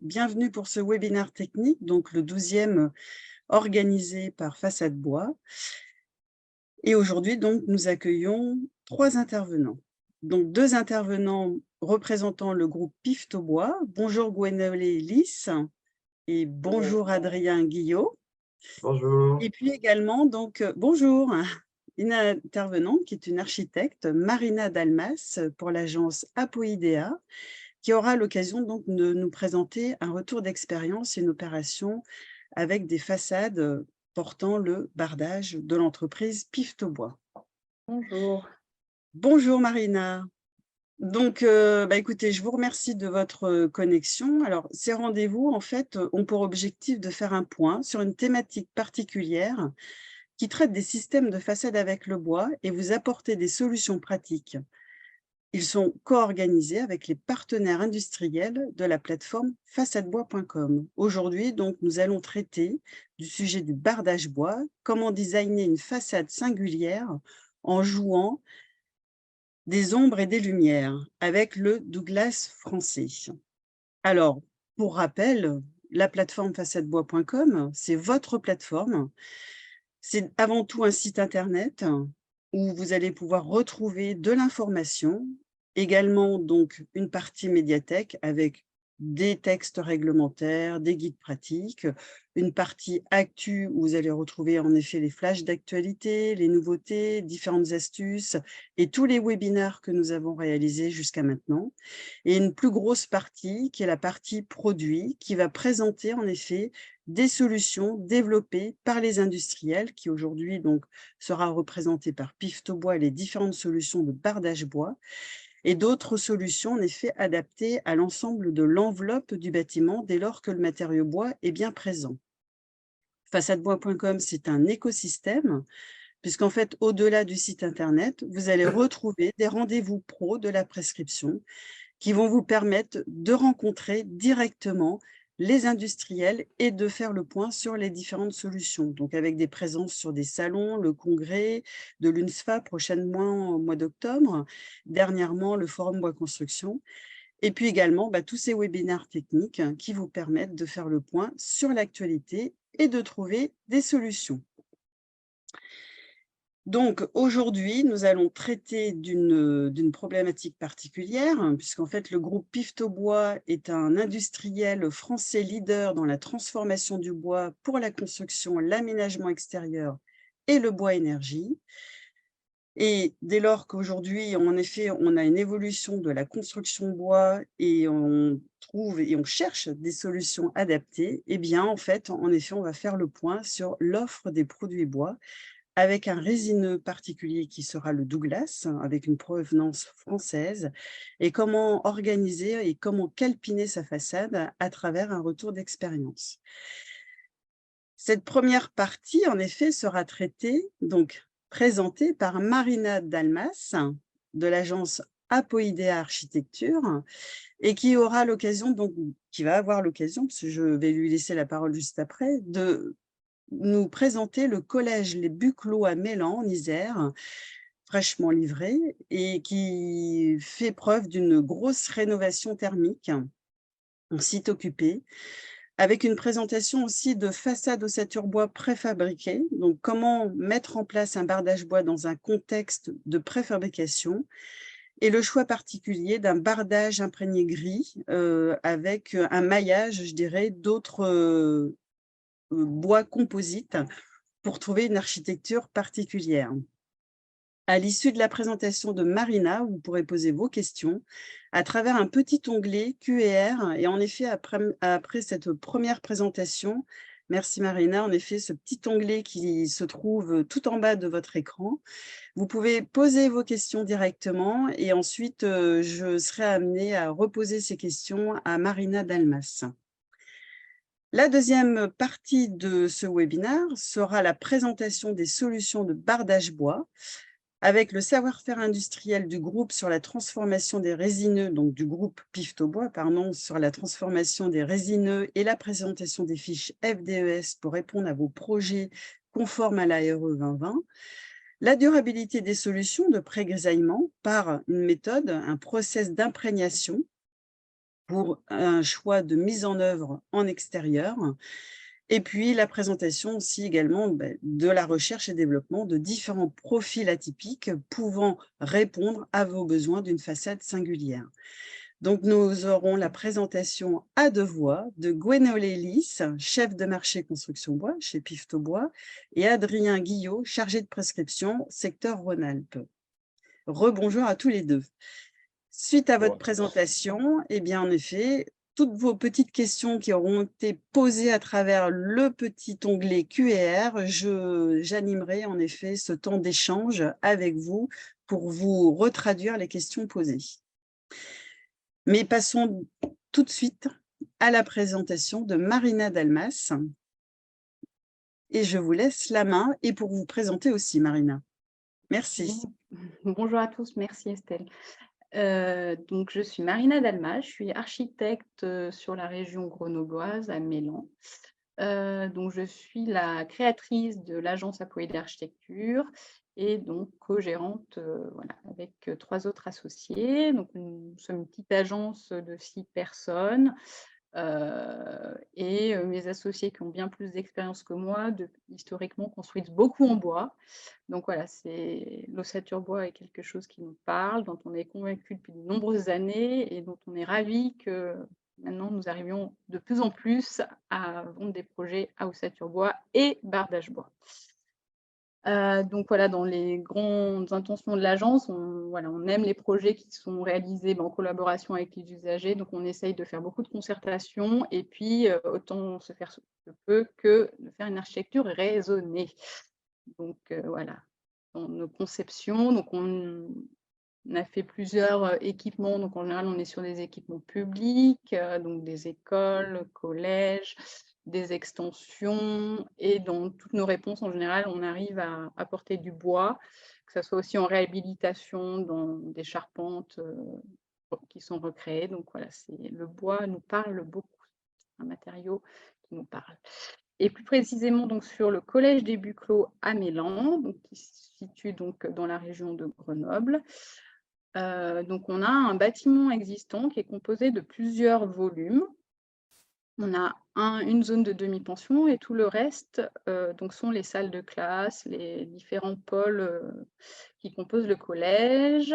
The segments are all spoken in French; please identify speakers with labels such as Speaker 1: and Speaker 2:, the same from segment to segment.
Speaker 1: bienvenue pour ce webinaire technique, donc le 12e organisé par Façade Bois. Et aujourd'hui, donc, nous accueillons 3 intervenants. Donc 2 intervenants représentant le groupe Piftobois. Bonjour Gwenolé Lys et bonjour Adrien Guillot.
Speaker 2: Bonjour.
Speaker 1: Et puis également, donc, bonjour, une intervenante qui est une architecte, Marina Dalmas, pour l'agence Apoidea, qui aura l'occasion donc de nous présenter un retour d'expérience et une opération avec des façades portant le bardage de l'entreprise Piftobois.
Speaker 2: Bonjour.
Speaker 1: Bonjour Marina. Donc, écoutez, je vous remercie de votre connexion. Alors, ces rendez-vous, en fait, ont pour objectif de faire un point sur une thématique particulière qui traite des systèmes de façade avec le bois et vous apporter des solutions pratiques. Ils sont co-organisés avec les partenaires industriels de la plateforme façadebois.com. Aujourd'hui, donc, nous allons traiter du sujet du bardage bois, comment designer une façade singulière en jouant des ombres et des lumières avec le Douglas français. Alors, pour rappel, la plateforme façadebois.com, c'est votre plateforme. C'est avant tout un site internet où vous allez pouvoir retrouver de l'information, également donc une partie médiathèque avec des textes réglementaires, des guides pratiques, une partie actu où vous allez retrouver en effet les flashs d'actualité, les nouveautés, différentes astuces et tous les webinaires que nous avons réalisés jusqu'à maintenant. Et une plus grosse partie qui est la partie produit qui va présenter en effet des solutions développées par les industriels qui aujourd'hui donc sera représenté par Piftobois et les différentes solutions de bardage bois et d'autres solutions en effet adaptées à l'ensemble de l'enveloppe du bâtiment dès lors que le matériau bois est bien présent. Façadebois.com, c'est un écosystème puisqu'en fait, au-delà du site internet, vous allez retrouver des rendez-vous pro de la prescription qui vont vous permettre de rencontrer directement les industriels et de faire le point sur les différentes solutions. Donc avec des présences sur des salons, le congrès de l'UNSFA prochainement au mois d'octobre, dernièrement le forum Bois Construction, et puis également tous ces webinaires techniques qui vous permettent de faire le point sur l'actualité et de trouver des solutions. Donc aujourd'hui, nous allons traiter d'une problématique particulière, puisqu'en fait le groupe Piftobois est un industriel français leader dans la transformation du bois pour la construction, l'aménagement extérieur et le bois énergie. Et dès lors qu'aujourd'hui, en effet, on a une évolution de la construction bois et on trouve et on cherche des solutions adaptées, eh bien en fait, en effet, on va faire le point sur l'offre des produits bois avec un résineux particulier qui sera le Douglas, avec une provenance française, et comment organiser et comment calpiner sa façade à travers un retour d'expérience. Cette première partie, en effet, sera traitée, donc présentée par Marina Dalmas de l'agence Apoidea Architecture et qui aura l'occasion, donc, qui va avoir l'occasion, parce que je vais lui laisser la parole juste après, de nous présenter le collège Les Buclos à Mélan, en Isère, fraîchement livré et qui fait preuve d'une grosse rénovation thermique en site occupé, avec une présentation aussi de façade ossature bois préfabriquée. Donc, comment mettre en place un bardage bois dans un contexte de préfabrication et le choix particulier d'un bardage imprégné gris avec un maillage, je dirais, d'autres bois composites pour trouver une architecture particulière. À l'issue de la présentation de Marina, vous pourrez poser vos questions à travers un petit onglet Q&R. Et en effet, après cette première présentation, merci Marina, en effet, ce petit onglet qui se trouve tout en bas de votre écran, vous pouvez poser vos questions directement et ensuite, je serai amenée à reposer ces questions à Marina Dalmas. La deuxième partie de ce webinaire sera la présentation des solutions de bardage bois avec le savoir-faire industriel du groupe sur la transformation des résineux, donc du groupe Piftobois, pardon, sur la transformation des résineux et la présentation des fiches FDES pour répondre à vos projets conformes à l'ARE 2020. La durabilité des solutions de pré-grisaillement par une méthode, un process d'imprégnation pour un choix de mise en œuvre en extérieur. Et puis la présentation aussi également de la recherche et développement de différents profils atypiques pouvant répondre à vos besoins d'une façade singulière. Donc nous aurons la présentation à 2 voix de Gwenole Ellis, chef de marché construction bois chez Pifto Bois, et Adrien Guillot, chargé de prescription, secteur Rhône-Alpes. Rebonjour à tous les 2. Suite à votre présentation, eh bien, en effet, toutes vos petites questions qui auront été posées à travers le petit onglet Q&R, j'animerai en effet ce temps d'échange avec vous pour vous retraduire les questions posées. Mais passons tout de suite à la présentation de Marina Dalmas. Et je vous laisse la main et pour vous présenter aussi, Marina. Merci.
Speaker 3: Bonjour à tous, merci Estelle. Donc, je suis Marina Dalmas, je suis architecte sur la région grenobloise à Mélan. Donc, je suis la créatrice de l'agence Aploï d'architecture et donc co-gérante voilà, avec 3 autres associés. Donc, nous sommes une petite agence de 6 personnes. Et mes associés qui ont bien plus d'expérience que moi, historiquement, construisent beaucoup en bois. Donc voilà, l'ossature bois est quelque chose qui nous parle, dont on est convaincu depuis de nombreuses années et dont on est ravis que maintenant nous arrivions de plus en plus à vendre des projets à ossature bois et bardage bois. Donc voilà, dans les grandes intentions de l'agence, on aime les projets qui sont réalisés en collaboration avec les usagers. Donc on essaye de faire beaucoup de concertation et puis autant se faire ce que peut que de faire une architecture raisonnée. Donc voilà, dans nos conceptions, donc on a fait plusieurs équipements. Donc en général, on est sur des équipements publics, donc des écoles, collèges, des extensions, et dans toutes nos réponses, en général, on arrive à apporter du bois, que ce soit aussi en réhabilitation dans des charpentes qui sont recréées. Donc voilà, le bois nous parle beaucoup, c'est un matériau qui nous parle. Et plus précisément donc sur le collège des Buclos à Mélan, donc, qui se situe donc dans la région de Grenoble. Donc on a un bâtiment existant qui est composé de plusieurs volumes. On a une zone de demi-pension et tout le reste donc sont les salles de classe, les différents pôles qui composent le collège.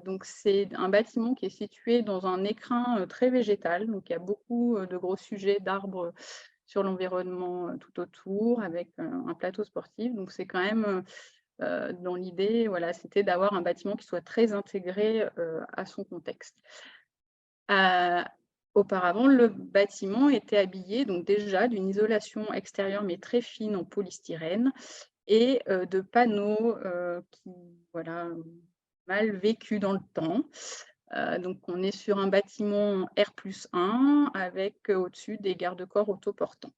Speaker 3: Donc c'est un bâtiment qui est situé dans un écrin très végétal, donc il y a beaucoup de gros sujets d'arbres sur l'environnement tout autour, avec un plateau sportif. Donc c'est quand même, dans l'idée, voilà, c'était d'avoir un bâtiment qui soit très intégré à son contexte. Auparavant, le bâtiment était habillé donc déjà d'une isolation extérieure mais très fine en polystyrène et de panneaux qui voilà, mal vécus dans le temps. Donc on est sur un bâtiment R+1 avec au-dessus des garde-corps autoportants.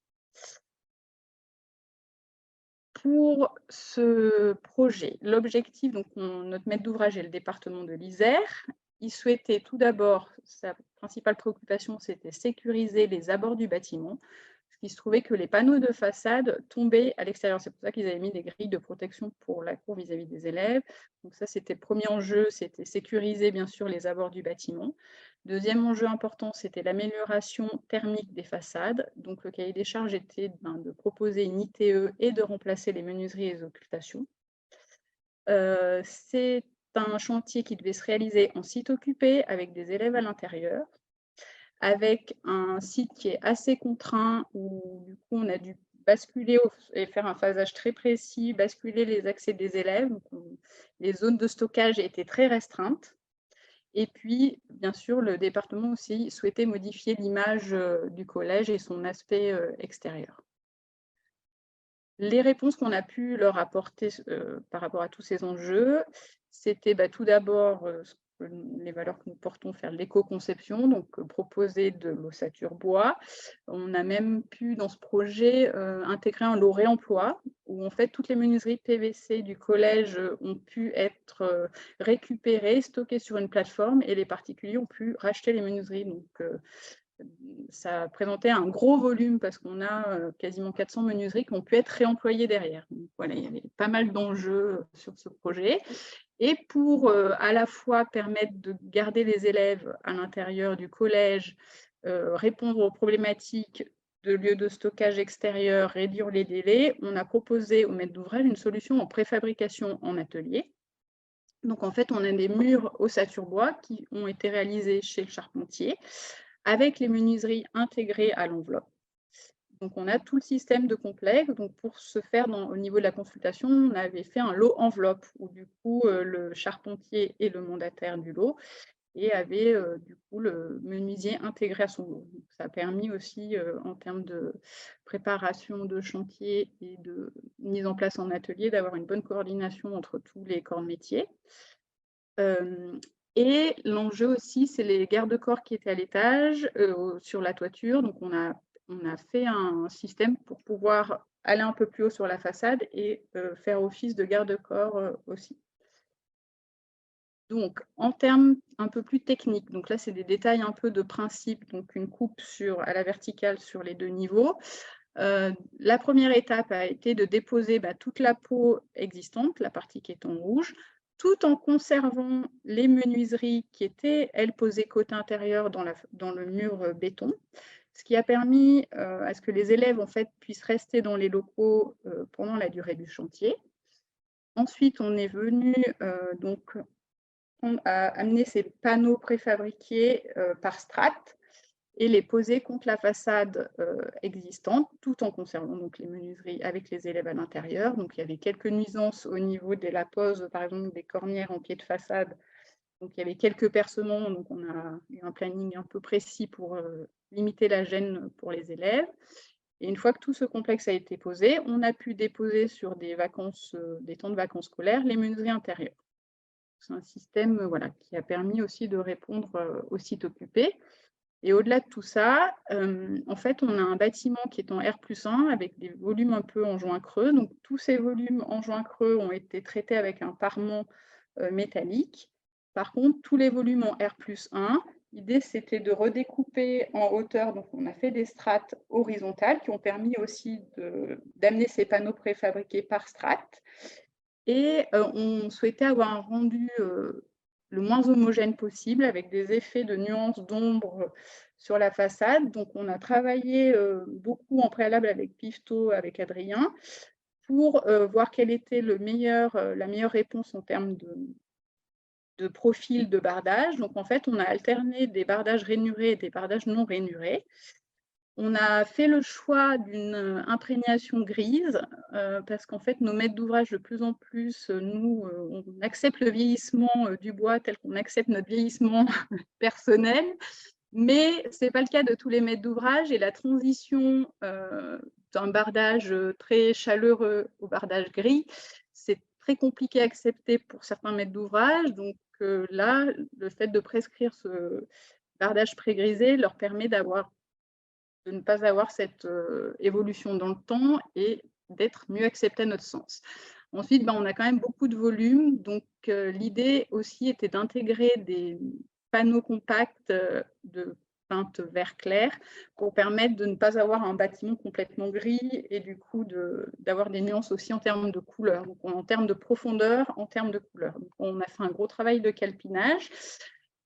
Speaker 3: Pour ce projet, l'objectif, donc notre maître d'ouvrage est le département de l'Isère. Il souhaitait tout d'abord, sa principale préoccupation, c'était sécuriser les abords du bâtiment, parce qu'il se trouvait que les panneaux de façade tombaient à l'extérieur. C'est pour ça qu'ils avaient mis des grilles de protection pour la cour vis-à-vis des élèves. Donc ça, c'était le premier enjeu, c'était sécuriser bien sûr les abords du bâtiment. Deuxième enjeu important, c'était l'amélioration thermique des façades. Donc le cahier des charges était de proposer une ITE et de remplacer les menuiseries et les occultations. C'est un chantier qui devait se réaliser en site occupé avec des élèves à l'intérieur, avec un site qui est assez contraint où du coup on a dû basculer et faire un phasage très précis, basculer les accès des élèves. Donc, les zones de stockage étaient très restreintes. Et puis, bien sûr, le département aussi souhaitait modifier l'image du collège et son aspect extérieur. Les réponses qu'on a pu leur apporter par rapport à tous ces enjeux, c'était tout d'abord les valeurs que nous portons, faire l'éco-conception, donc proposer de l'ossature bois. On a même pu, dans ce projet, intégrer un lot réemploi, où en fait toutes les menuiseries PVC du collège ont pu être récupérées, stockées sur une plateforme, et les particuliers ont pu racheter les menuiseries. Donc, ça présentait un gros volume parce qu'on a quasiment 400 menuiseries qui ont pu être réemployées derrière. Donc, voilà, il y avait pas mal d'enjeux sur ce projet. Et pour à la fois permettre de garder les élèves à l'intérieur du collège, répondre aux problématiques de lieux de stockage extérieur, réduire les délais, on a proposé au maître d'ouvrage une solution en préfabrication en atelier. Donc en fait, on a des murs ossature bois qui ont été réalisés chez le charpentier avec les menuiseries intégrées à l'enveloppe. Donc on a tout le système de complexe. Donc pour ce faire au niveau de la consultation, on avait fait un lot enveloppe où du coup le charpentier est le mandataire du lot et avait du coup le menuisier intégré à son lot. Donc, ça a permis aussi en termes de préparation de chantier et de mise en place en atelier d'avoir une bonne coordination entre tous les corps de métier. Et l'enjeu aussi, c'est les garde-corps qui étaient à l'étage, sur la toiture. Donc on a fait un système pour pouvoir aller un peu plus haut sur la façade et faire office de garde-corps aussi. Donc, en termes un peu plus techniques, donc là, c'est des détails un peu de principe, donc une coupe à la verticale sur les 2 niveaux. La première étape a été de déposer toute la peau existante, la partie qui est en rouge, tout en conservant les menuiseries qui étaient, elles, posées côté intérieur dans le mur béton, ce qui a permis à ce que les élèves en fait, puissent rester dans les locaux pendant la durée du chantier. Ensuite, on est venu donc à amener ces panneaux préfabriqués par strates et les poser contre la façade existante, tout en conservant donc les menuiseries avec les élèves à l'intérieur. Donc il y avait quelques nuisances au niveau de la pose, par exemple des cornières en pied de façade. Donc il y avait quelques percements, donc on a eu un planning un peu précis pour limiter la gêne pour les élèves. Et une fois que tout ce complexe a été posé, on a pu déposer sur des temps de vacances scolaires, les menuiseries intérieures. C'est un système qui a permis aussi de répondre aux sites occupés. Et au-delà de tout ça, en fait, on a un bâtiment qui est en R+1 avec des volumes un peu en joint creux. Donc, tous ces volumes en joint creux ont été traités avec un parement métallique. Par contre, tous les volumes en R+1, l'idée, c'était de redécouper en hauteur. Donc, on a fait des strates horizontales qui ont permis aussi d'amener ces panneaux préfabriqués par strates. Et on souhaitait avoir un rendu le moins homogène possible, avec des effets de nuances d'ombre sur la façade. Donc, on a travaillé beaucoup en préalable avec Pifto, avec Adrien, pour voir quelle était la meilleure réponse en termes de profil de bardage. Donc, en fait, on a alterné des bardages rainurés et des bardages non rainurés. On a fait le choix d'une imprégnation grise parce qu'en fait, nos maîtres d'ouvrage, de plus en plus, nous, on accepte le vieillissement du bois tel qu'on accepte notre vieillissement personnel, mais ce n'est pas le cas de tous les maîtres d'ouvrage et la transition d'un bardage très chaleureux au bardage gris, c'est très compliqué à accepter pour certains maîtres d'ouvrage. Donc là, le fait de prescrire ce bardage pré-grisé leur permet de ne pas avoir cette évolution dans le temps et d'être mieux accepté à notre sens. Ensuite, on a quand même beaucoup de volume, donc l'idée aussi était d'intégrer des panneaux compacts de teinte vert clair pour permettre de ne pas avoir un bâtiment complètement gris et du coup d'avoir des nuances aussi en termes de couleur, donc en termes de profondeur, en termes de couleur. Donc, on a fait un gros travail de calpinage.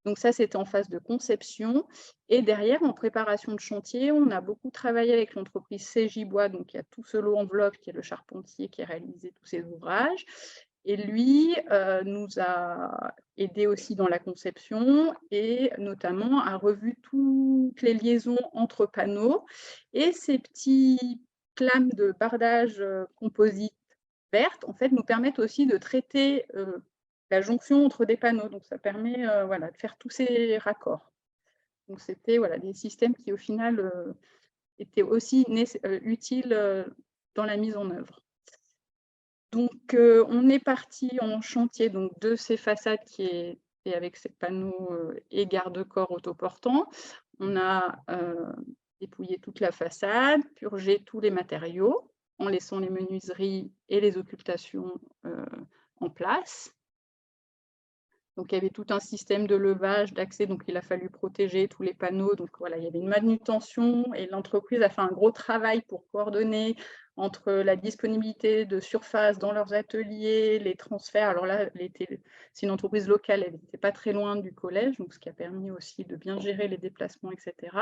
Speaker 3: Donc ça, c'était en phase de conception. Et derrière, en préparation de chantier, on a beaucoup travaillé avec l'entreprise CJ Bois, donc il y a tout ce lot enveloppe qui est le charpentier qui a réalisé tous ces ouvrages. Et lui nous a aidés aussi dans la conception et notamment a revu toutes les liaisons entre panneaux. Et ces petits clames de bardage composite verte, en fait, nous permettent aussi de traiter la jonction entre des panneaux. Donc, ça permet de faire tous ces raccords. Donc, c'était des systèmes qui, au final, étaient aussi utiles dans la mise en œuvre. Donc, on est parti en chantier donc, de ces façades qui étaient avec ces panneaux et garde-corps autoportants. On a dépouillé toute la façade, purgé tous les matériaux, en laissant les menuiseries et les occultations en place. Donc, il y avait tout un système de levage, d'accès, donc il a fallu protéger tous les panneaux. Donc, voilà, il y avait une manutention et l'entreprise a fait un gros travail pour coordonner entre la disponibilité de surface dans leurs ateliers, les transferts. Alors là, c'est une entreprise locale, elle n'était pas très loin du collège, donc ce qui a permis aussi de bien gérer les déplacements, etc.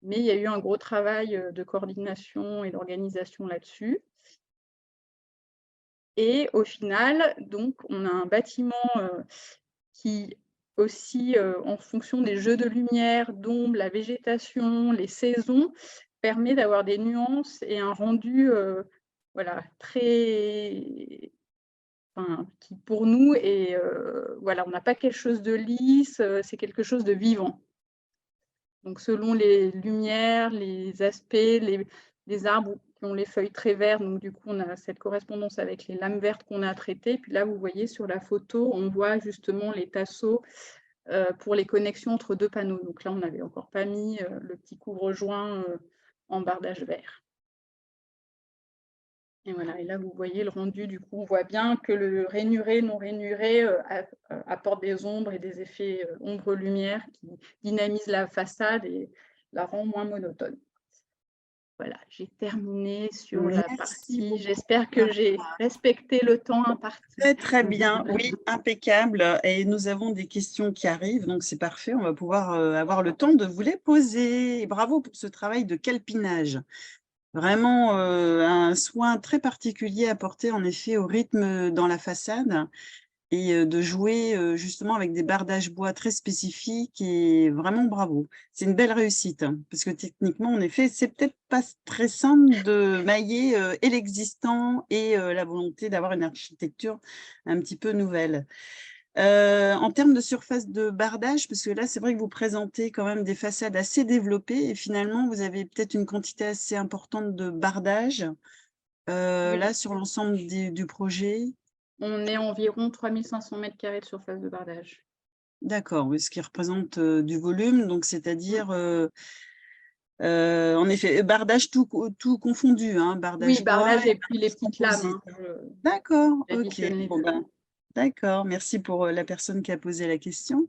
Speaker 3: Mais il y a eu un gros travail de coordination et d'organisation là-dessus. Et au final, donc, on a un bâtiment qui aussi, en fonction des jeux de lumière, d'ombre, la végétation, les saisons, permet d'avoir des nuances et un rendu, voilà, très, enfin, qui pour nous est, voilà, on n'a pas quelque chose de lisse, c'est quelque chose de vivant. Donc selon les lumières, les aspects, les arbres qui ont les feuilles très vertes, donc du coup on a cette correspondance avec les lames vertes qu'on a traitées. Puis là vous voyez sur la photo, on voit justement les tasseaux pour les connexions entre deux panneaux. Donc là on n'avait encore pas mis le petit couvre-joint en bardage vert. Et voilà, et là vous voyez le rendu, du coup on voit bien que le rainuré, non rainuré apporte des ombres et des effets ombre-lumière qui dynamisent la façade et la rend moins monotone. Voilà, j'ai terminé sur la
Speaker 1: Merci
Speaker 3: partie.
Speaker 1: beaucoup.
Speaker 3: J'espère que j'ai respecté le temps imparti.
Speaker 1: Très, très bien. Oui, impeccable. Et nous avons des questions qui arrivent, donc c'est parfait. On va pouvoir avoir le temps de vous les poser. Et bravo pour ce travail de calpinage. Vraiment un soin très particulier apporté en effet au rythme dans la façade et de jouer justement avec des bardages bois très spécifiques et vraiment bravo. C'est une belle réussite hein, parce que techniquement, en effet, c'est peut-être pas très simple de mailler et l'existant et la volonté d'avoir une architecture un petit peu nouvelle. En termes de surface de bardage, parce que là, c'est vrai que vous présentez quand même des façades assez développées et finalement, vous avez peut-être une quantité assez importante de bardage
Speaker 3: Oui.
Speaker 1: là sur l'ensemble du projet.
Speaker 3: On est environ 3500 m² de surface de bardage.
Speaker 1: D'accord, oui, ce qui représente du volume, donc c'est-à-dire, en effet, bardage tout confondu, hein,
Speaker 3: Oui,
Speaker 1: bardage bois
Speaker 3: bardage et puis les petites lames.
Speaker 1: composite.
Speaker 3: Hein,
Speaker 1: D'accord, ok.
Speaker 3: j'additionne les
Speaker 1: Bon
Speaker 3: deux.
Speaker 1: ben, d'accord, merci pour la personne qui a posé la question.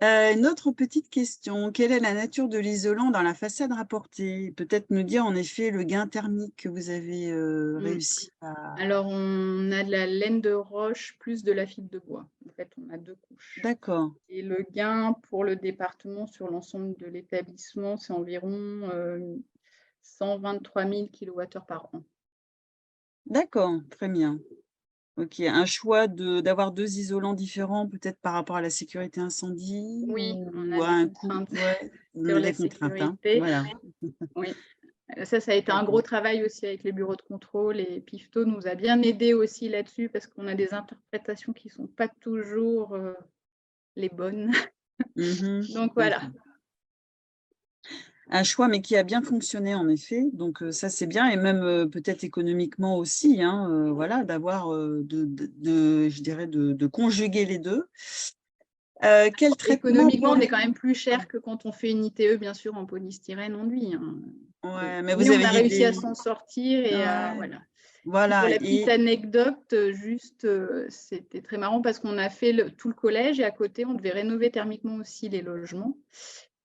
Speaker 1: Une autre petite question, quelle est la nature de l'isolant dans la façade rapportée? Peut-être nous dire en effet le gain thermique que vous avez réussi à…
Speaker 3: Alors, on a de la laine de roche plus de la fibre de bois. En fait, on a 2 couches.
Speaker 1: D'accord,
Speaker 3: Et le gain pour le département sur l'ensemble de l'établissement, c'est environ 123 000 kWh par an.
Speaker 1: d'accord, très bien. OK, un choix d'avoir 2 isolants différents, peut-être par rapport à la sécurité incendie
Speaker 3: Oui, on a
Speaker 1: ou à
Speaker 3: des
Speaker 1: un coût?
Speaker 3: contraintes
Speaker 1: Ouais, on
Speaker 3: sur
Speaker 1: a
Speaker 3: la
Speaker 1: des contraintes, hein,
Speaker 3: sécurité.
Speaker 1: voilà.
Speaker 3: Oui, ça a été un gros
Speaker 1: D'accord.
Speaker 3: travail aussi avec les bureaux de contrôle et Pifto nous a bien aidés aussi là-dessus parce qu'on a des interprétations qui ne sont pas toujours les bonnes.
Speaker 1: Mmh.
Speaker 3: Donc voilà.
Speaker 1: D'accord. Un choix, mais qui a bien fonctionné en effet, donc ça c'est bien et même, peut-être économiquement aussi, hein, voilà, d'avoir, je dirais de conjuguer les 2. Quel traitement
Speaker 3: Économiquement,
Speaker 1: pour
Speaker 3: on est
Speaker 1: les…
Speaker 3: quand même plus cher que quand on fait une ITE, bien sûr, en polystyrène enduit, hein.
Speaker 1: Ouais, mais
Speaker 3: Mais
Speaker 1: vous
Speaker 3: on
Speaker 1: avez
Speaker 3: a
Speaker 1: dit
Speaker 3: réussi à
Speaker 1: des…
Speaker 3: s'en sortir et à
Speaker 1: Ouais,
Speaker 3: voilà. Puis pour
Speaker 1: voilà
Speaker 3: la petite
Speaker 1: et…
Speaker 3: anecdote, juste, c'était très marrant parce qu'on a fait tout le collège et à côté, on devait rénover thermiquement aussi les logements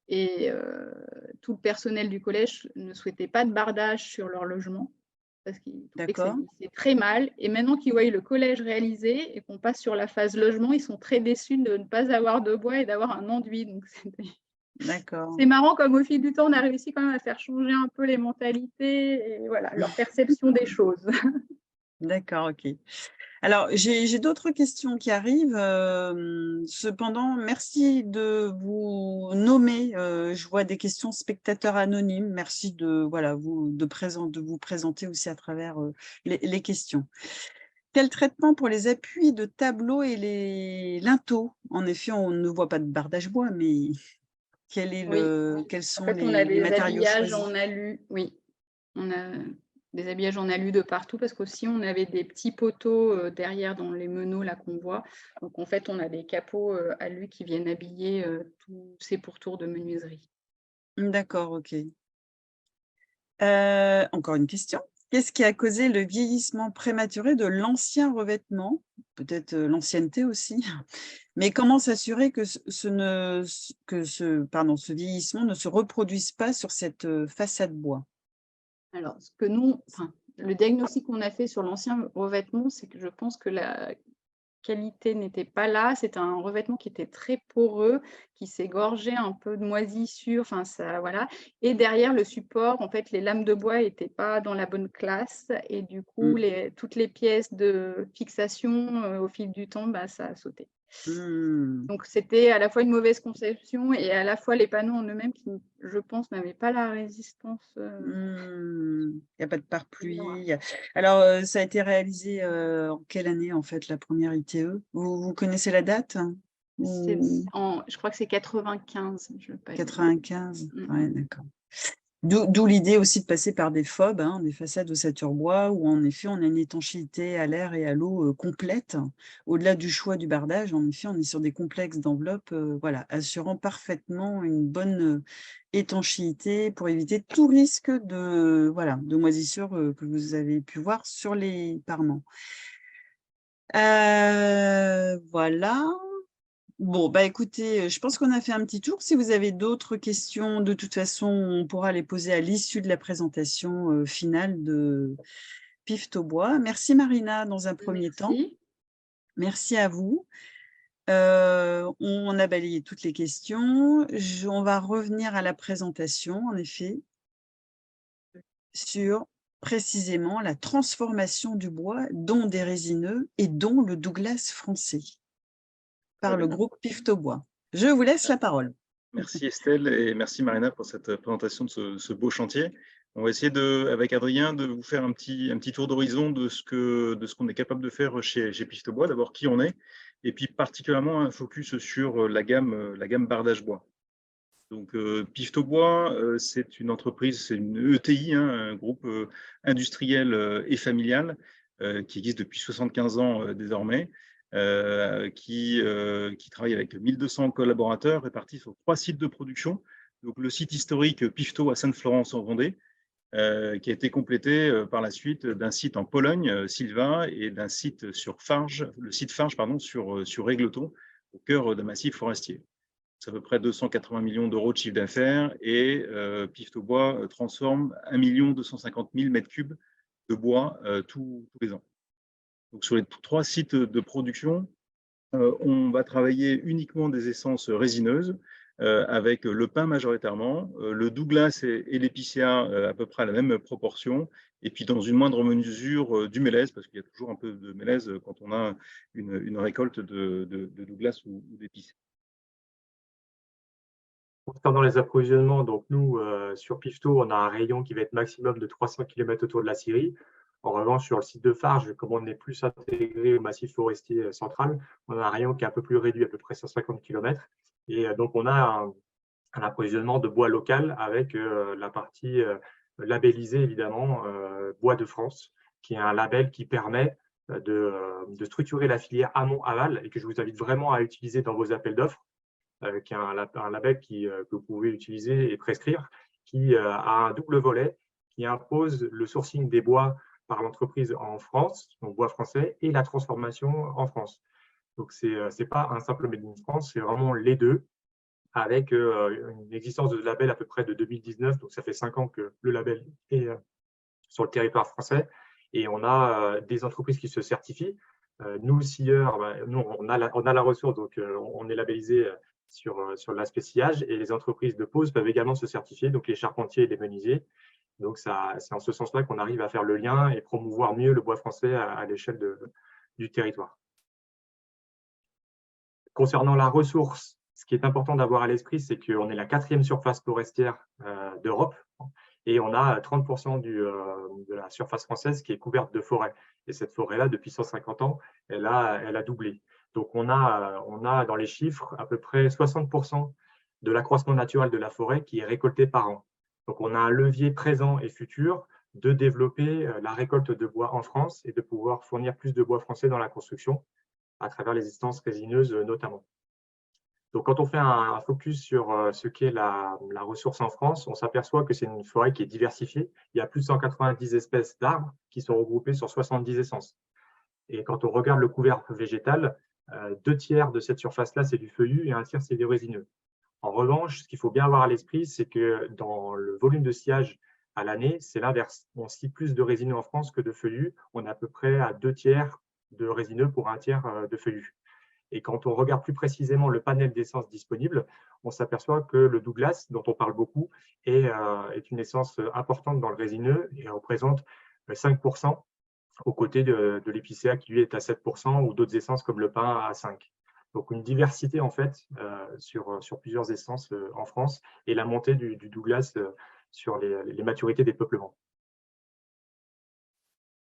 Speaker 3: et tout le personnel du collège ne souhaitait pas de bardage sur leur logement parce qu'ils trouvaient que ça
Speaker 1: D'accord.
Speaker 3: vieillissait très mal et maintenant qu'ils voient le collège réalisé et qu'on passe sur la phase logement, ils sont très déçus de ne pas avoir de bois et d'avoir un enduit. Donc
Speaker 1: D'accord.
Speaker 3: c'est marrant comme au fil du temps, on a réussi quand même à faire changer un peu les mentalités et voilà, leur perception des choses.
Speaker 1: D'accord, OK. Alors, j'ai d'autres questions qui arrivent. Cependant, merci de vous nommer. Je vois des questions spectateurs anonymes. Merci de, voilà, de vous présenter aussi à travers les questions. Quel traitement pour les appuis de tableaux et les linteaux? En effet, on ne voit pas de bardage bois, mais
Speaker 3: Oui,
Speaker 1: quels
Speaker 3: en
Speaker 1: sont
Speaker 3: fait, on a
Speaker 1: les
Speaker 3: des
Speaker 1: matériaux
Speaker 3: habillages
Speaker 1: choisis?
Speaker 3: en alu, oui, on a des habillages en alu de partout parce qu'aussi on avait des petits poteaux, derrière dans les meneaux là qu'on voit. Donc en fait, on a des capots, alu qui viennent habiller, tous ces pourtours de menuiserie.
Speaker 1: D'accord, OK. Encore une question. Qu'est-ce qui a causé le vieillissement prématuré de l'ancien revêtement? Peut-être l'ancienneté aussi. Mais comment s'assurer que ce vieillissement ne se reproduise pas sur cette façade bois?
Speaker 3: Alors, le diagnostic qu'on a fait sur l'ancien revêtement, c'est que je pense que la qualité n'était pas là. C'était un revêtement qui était très poreux, qui s'égorgeait un peu de moisissure, enfin ça voilà. Et derrière le support, en fait, les lames de bois n'étaient pas dans la bonne classe et du coup,
Speaker 1: Mmh.
Speaker 3: toutes les pièces de fixation, au fil du temps, bah, ça a sauté.
Speaker 1: Mmh.
Speaker 3: Donc c'était à la fois une mauvaise conception et à la fois les panneaux en eux-mêmes qui, je pense, n'avaient pas la résistance,
Speaker 1: Mmh. Il y a pas de
Speaker 3: voilà.
Speaker 1: pare-pluie. Alors, ça a été réalisé, en quelle année, en fait, la première ITE? Vous connaissez la date? Ou
Speaker 3: Je crois que c'est 95, je ne veux pas dire.
Speaker 1: 95?
Speaker 3: Mmh.
Speaker 1: Ouais, d'accord. D'où l'idée aussi de passer par des FOB, hein, des façades ossature bois, où en effet, on a une étanchéité à l'air et à l'eau, complète. Au-delà du choix du bardage, en effet, on est sur des complexes d'enveloppes, voilà, assurant parfaitement une bonne, étanchéité pour éviter tout risque de, voilà, de moisissure, que vous avez pu voir sur les parements. Voilà. Bon, bah, écoutez, je pense qu'on a fait un petit tour. Si vous avez d'autres questions, de toute façon, on pourra les poser à l'issue de la présentation, finale de Piftobois. Merci Marina dans un premier temps.
Speaker 3: Merci.
Speaker 1: Merci à vous. On a balayé toutes les questions. On va revenir à la présentation, en effet, sur précisément la transformation du bois, dont des résineux et dont le Douglas français,
Speaker 2: Très
Speaker 1: par le
Speaker 2: bien.
Speaker 1: groupe Piftobois. Je vous laisse la parole.
Speaker 2: Merci Estelle et merci Marina pour cette présentation de ce beau chantier. On va essayer avec Adrien de vous faire un petit tour d'horizon de ce qu'on est capable de faire chez Piftobois. D'abord qui on est et puis particulièrement un focus sur la gamme bardage bois. Donc Piftobois, c'est une entreprise, c'est une ETI, hein, un groupe industriel et familial qui existe depuis 75 ans désormais. Qui travaille avec 1200 collaborateurs répartis sur 3 sites de production. Donc, le site historique Pifto à Sainte-Florence en Vendée, qui a été complété par la suite d'un site en Pologne, Silva, et d'un site sur Farges, le site Farges pardon, sur Régleton, au cœur d'un massif forestier. C'est à peu près 280 millions d'euros de chiffre d'affaires et Pifto Bois transforme 1 250 000 mètres cubes de bois tous les ans. Donc, sur les 3 sites de production, on va travailler uniquement des essences résineuses avec le pin majoritairement, le Douglas et l'épicéa à peu près à la même proportion, et puis dans une moindre mesure du mélèze, parce qu'il y a toujours un peu de mélèze quand on a une récolte de Douglas ou d'épicéa.
Speaker 4: Concernant les approvisionnements, donc nous, sur Pifto, on a un rayon qui va être maximum de 300 km autour de la scierie. En revanche, sur le site de Farges, comme on est plus intégré au massif forestier central, on a un rayon qui est un peu plus réduit, à peu près 150 km. Et donc, on a un approvisionnement de bois local avec la partie labellisée, évidemment, Bois de France, qui est un label qui permet de structurer la filière amont-aval et que je vous invite vraiment à utiliser dans vos appels d'offres, qui est un label que vous pouvez utiliser et prescrire, qui a un double volet, qui impose le sourcing des bois par l'entreprise en France, donc bois français, et la transformation en France. Donc, ce n'est pas un simple Made in France, c'est vraiment les deux, avec une existence de label à peu près de 2019, donc ça fait 5 ans que le label est sur le territoire français, et on a des entreprises qui se certifient. Nous, scieurs, nous, on a la ressource, donc on est labellisé sur l'aspect sciage, et les entreprises de pose peuvent également se certifier, donc les charpentiers et les menuisiers. Donc, c'est en ce sens-là qu'on arrive à faire le lien et promouvoir mieux le bois français à l'échelle du territoire. Concernant la ressource, ce qui est important d'avoir à l'esprit, c'est qu'on est la 4e surface forestière d'Europe et on a 30% de la surface française qui est couverte de forêt. Et cette forêt-là, depuis 150 ans, elle a doublé. Donc, on a dans les chiffres à peu près 60% de l'accroissement naturel de la forêt qui est récolté par an. Donc, on a un levier présent et futur de développer la récolte de bois en France et de pouvoir fournir plus de bois français dans la construction à travers les essences résineuses notamment. Donc, quand on fait un focus sur ce qu'est la ressource en France, on s'aperçoit que c'est une forêt qui est diversifiée. Il y a plus de 190 espèces d'arbres qui sont regroupées sur 70 essences. Et quand on regarde le couvert végétal, 2/3 de cette surface-là, c'est du feuillu et 1/3, c'est du résineux. En revanche, ce qu'il faut bien avoir à l'esprit, c'est que dans le volume de sciage à l'année, c'est l'inverse. On scie plus de résineux en France que de feuillus. On est à peu près à 2/3 de résineux pour 1/3 de feuillus. Et quand on regarde plus précisément le panel d'essences disponibles, on s'aperçoit que le Douglas, dont on parle beaucoup, est une essence importante dans le résineux et représente 5%, aux côtés de l'épicéa qui lui est à 7%, ou d'autres essences comme le pin à 5%. Donc une diversité en fait sur plusieurs essences en France, et la montée du Douglas sur les maturités des peuplements.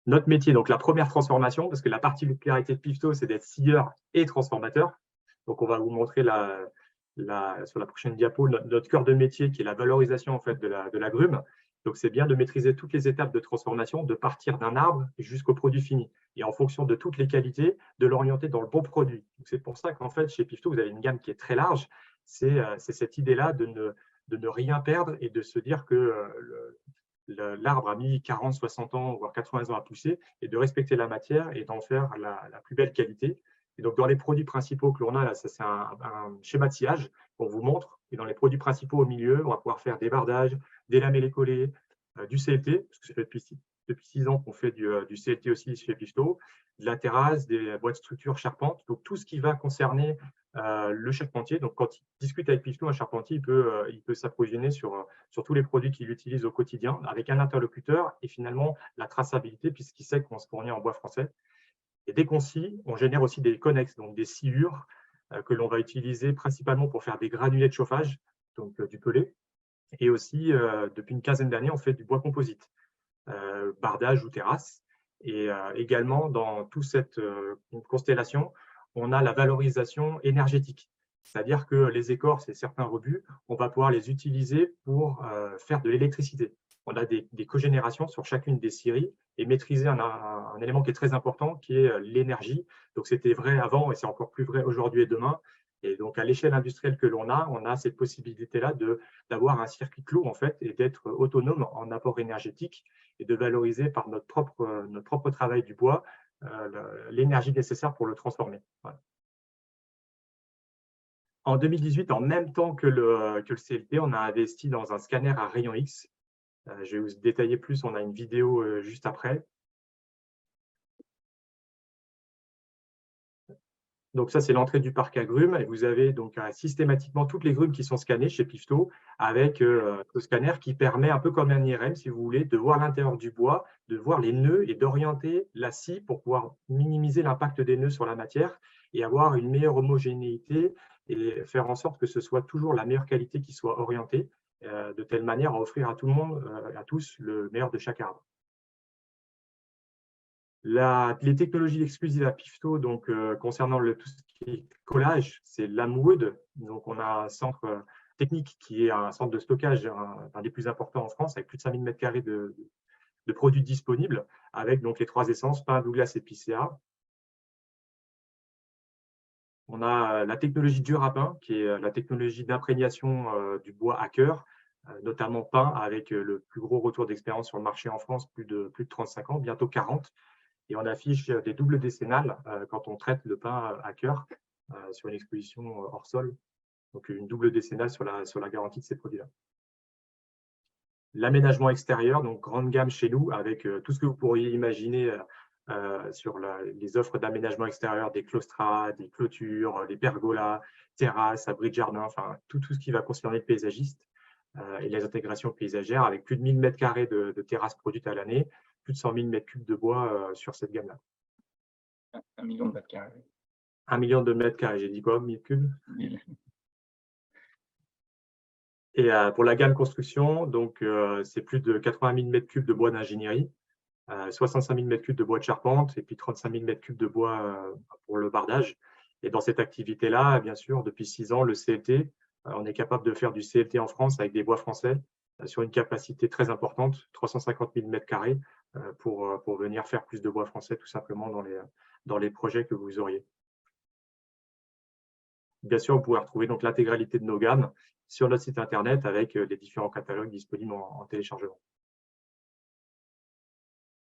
Speaker 4: Notre métier, donc la première transformation, parce que la particularité de Pifto, c'est d'être scieur et transformateur. Donc on va vous montrer sur la prochaine diapo notre cœur de métier, qui est la valorisation en fait de l'agrume. Donc c'est bien de maîtriser toutes les étapes de transformation, de partir d'un arbre jusqu'au produit fini, et en fonction de toutes les qualités, de l'orienter dans le bon produit. C'est pour ça qu'en fait chez Pifto, vous avez une gamme qui est très large. C'est cette idée-là de ne rien perdre et de se dire que l'arbre a mis 40, 60 ans, voire 80 ans à pousser, et de respecter la matière et d'en faire la plus belle qualité. Et donc, dans les produits principaux que l'on a, là, ça c'est un schéma de sciage qu'on vous montre. Et dans les produits principaux au milieu, on va pouvoir faire des bardages, des lamellés collés, du CLT, parce que ça fait depuis 6 ans qu'on fait du CLT aussi chez Pifto, de la terrasse, des boîtes structure charpente, donc tout ce qui va concerner le charpentier. Donc, quand il discute avec Pifto, un charpentier, il peut s'approvisionner sur tous les produits qu'il utilise au quotidien, avec un interlocuteur et finalement la traçabilité, puisqu'il sait qu'on se fournit en bois français. Et dès qu'on scie, on génère aussi des connexes, donc des sciures que l'on va utiliser principalement pour faire des granulés de chauffage, donc du pellet. Et aussi, depuis une quinzaine d'années, on fait du bois composite, bardage ou terrasse. Et également, dans toute cette constellation, on a la valorisation énergétique. C'est-à-dire que les écorces et certains rebuts, on va pouvoir les utiliser pour faire de l'électricité. On a des cogénérations sur chacune des scieries et maîtriser un élément qui est très important, qui est l'énergie. Donc, c'était vrai avant et c'est encore plus vrai aujourd'hui et demain. Et donc, à l'échelle industrielle que l'on a cette possibilité-là d'avoir un circuit clos en fait, et d'être autonome en apport énergétique et de valoriser par notre propre travail du bois l'énergie nécessaire pour le transformer. Voilà. En 2018, en même temps que le CLT, on a investi dans un scanner à rayon X. Je vais vous détailler plus, on a une vidéo juste après. Donc ça, c'est l'entrée du parc agrumes. Et vous avez donc systématiquement toutes les grumes qui sont scannées chez Pifto, avec le scanner qui permet, un peu comme un IRM, si vous voulez, de voir l'intérieur du bois, de voir les nœuds et d'orienter la scie pour pouvoir minimiser l'impact des nœuds sur la matière et avoir une meilleure homogénéité et faire en sorte que ce soit toujours la meilleure qualité qui soit orientée, de telle manière à offrir à tout le monde, à tous, le meilleur de chaque arbre. Les technologies exclusives à Pifto, donc concernant tout ce qui est collage, c'est l'Amwood. Donc on a un centre technique qui est un centre de stockage, un des plus importants en France, avec plus de 5000 m² de produits disponibles, avec donc les 3 essences, pin, Douglas et épicéa. On a la technologie Durapin, qui est la technologie d'imprégnation du bois à cœur, notamment pin, avec le plus gros retour d'expérience sur le marché en France, plus de 35 ans, bientôt 40. Et on affiche des doubles décennales quand on traite le pin à cœur sur une exposition hors sol. Donc une double décennale sur la garantie de ces produits-là. L'aménagement extérieur, donc grande gamme chez nous, avec tout ce que vous pourriez imaginer sur les offres d'aménagement extérieur, des claustras, des clôtures, des pergolas, terrasses, abris de jardin, enfin tout ce qui va concerner le paysagiste et les intégrations paysagères, avec plus de 1000 m² de terrasses produites à l'année, plus de 100 000 m³ de bois sur cette gamme-là.
Speaker 2: 1 million de mètres carrés.
Speaker 4: 1 million de mètres carrés, j'ai dit quoi, mètres cubes? Et pour la gamme construction, donc c'est plus de 80 000 m³ de bois d'ingénierie, 65 000 m³ de bois de charpente et puis 35 000 m³ de bois pour le bardage. Et dans cette activité-là, bien sûr, depuis 6 ans, le CLT, on est capable de faire du CLT en France avec des bois français sur une capacité très importante, 350 000 m² pour venir faire plus de bois français tout simplement dans les projets que vous auriez. Bien sûr, vous pouvez retrouver donc l'intégralité de nos gammes sur notre site internet avec les différents catalogues disponibles en téléchargement.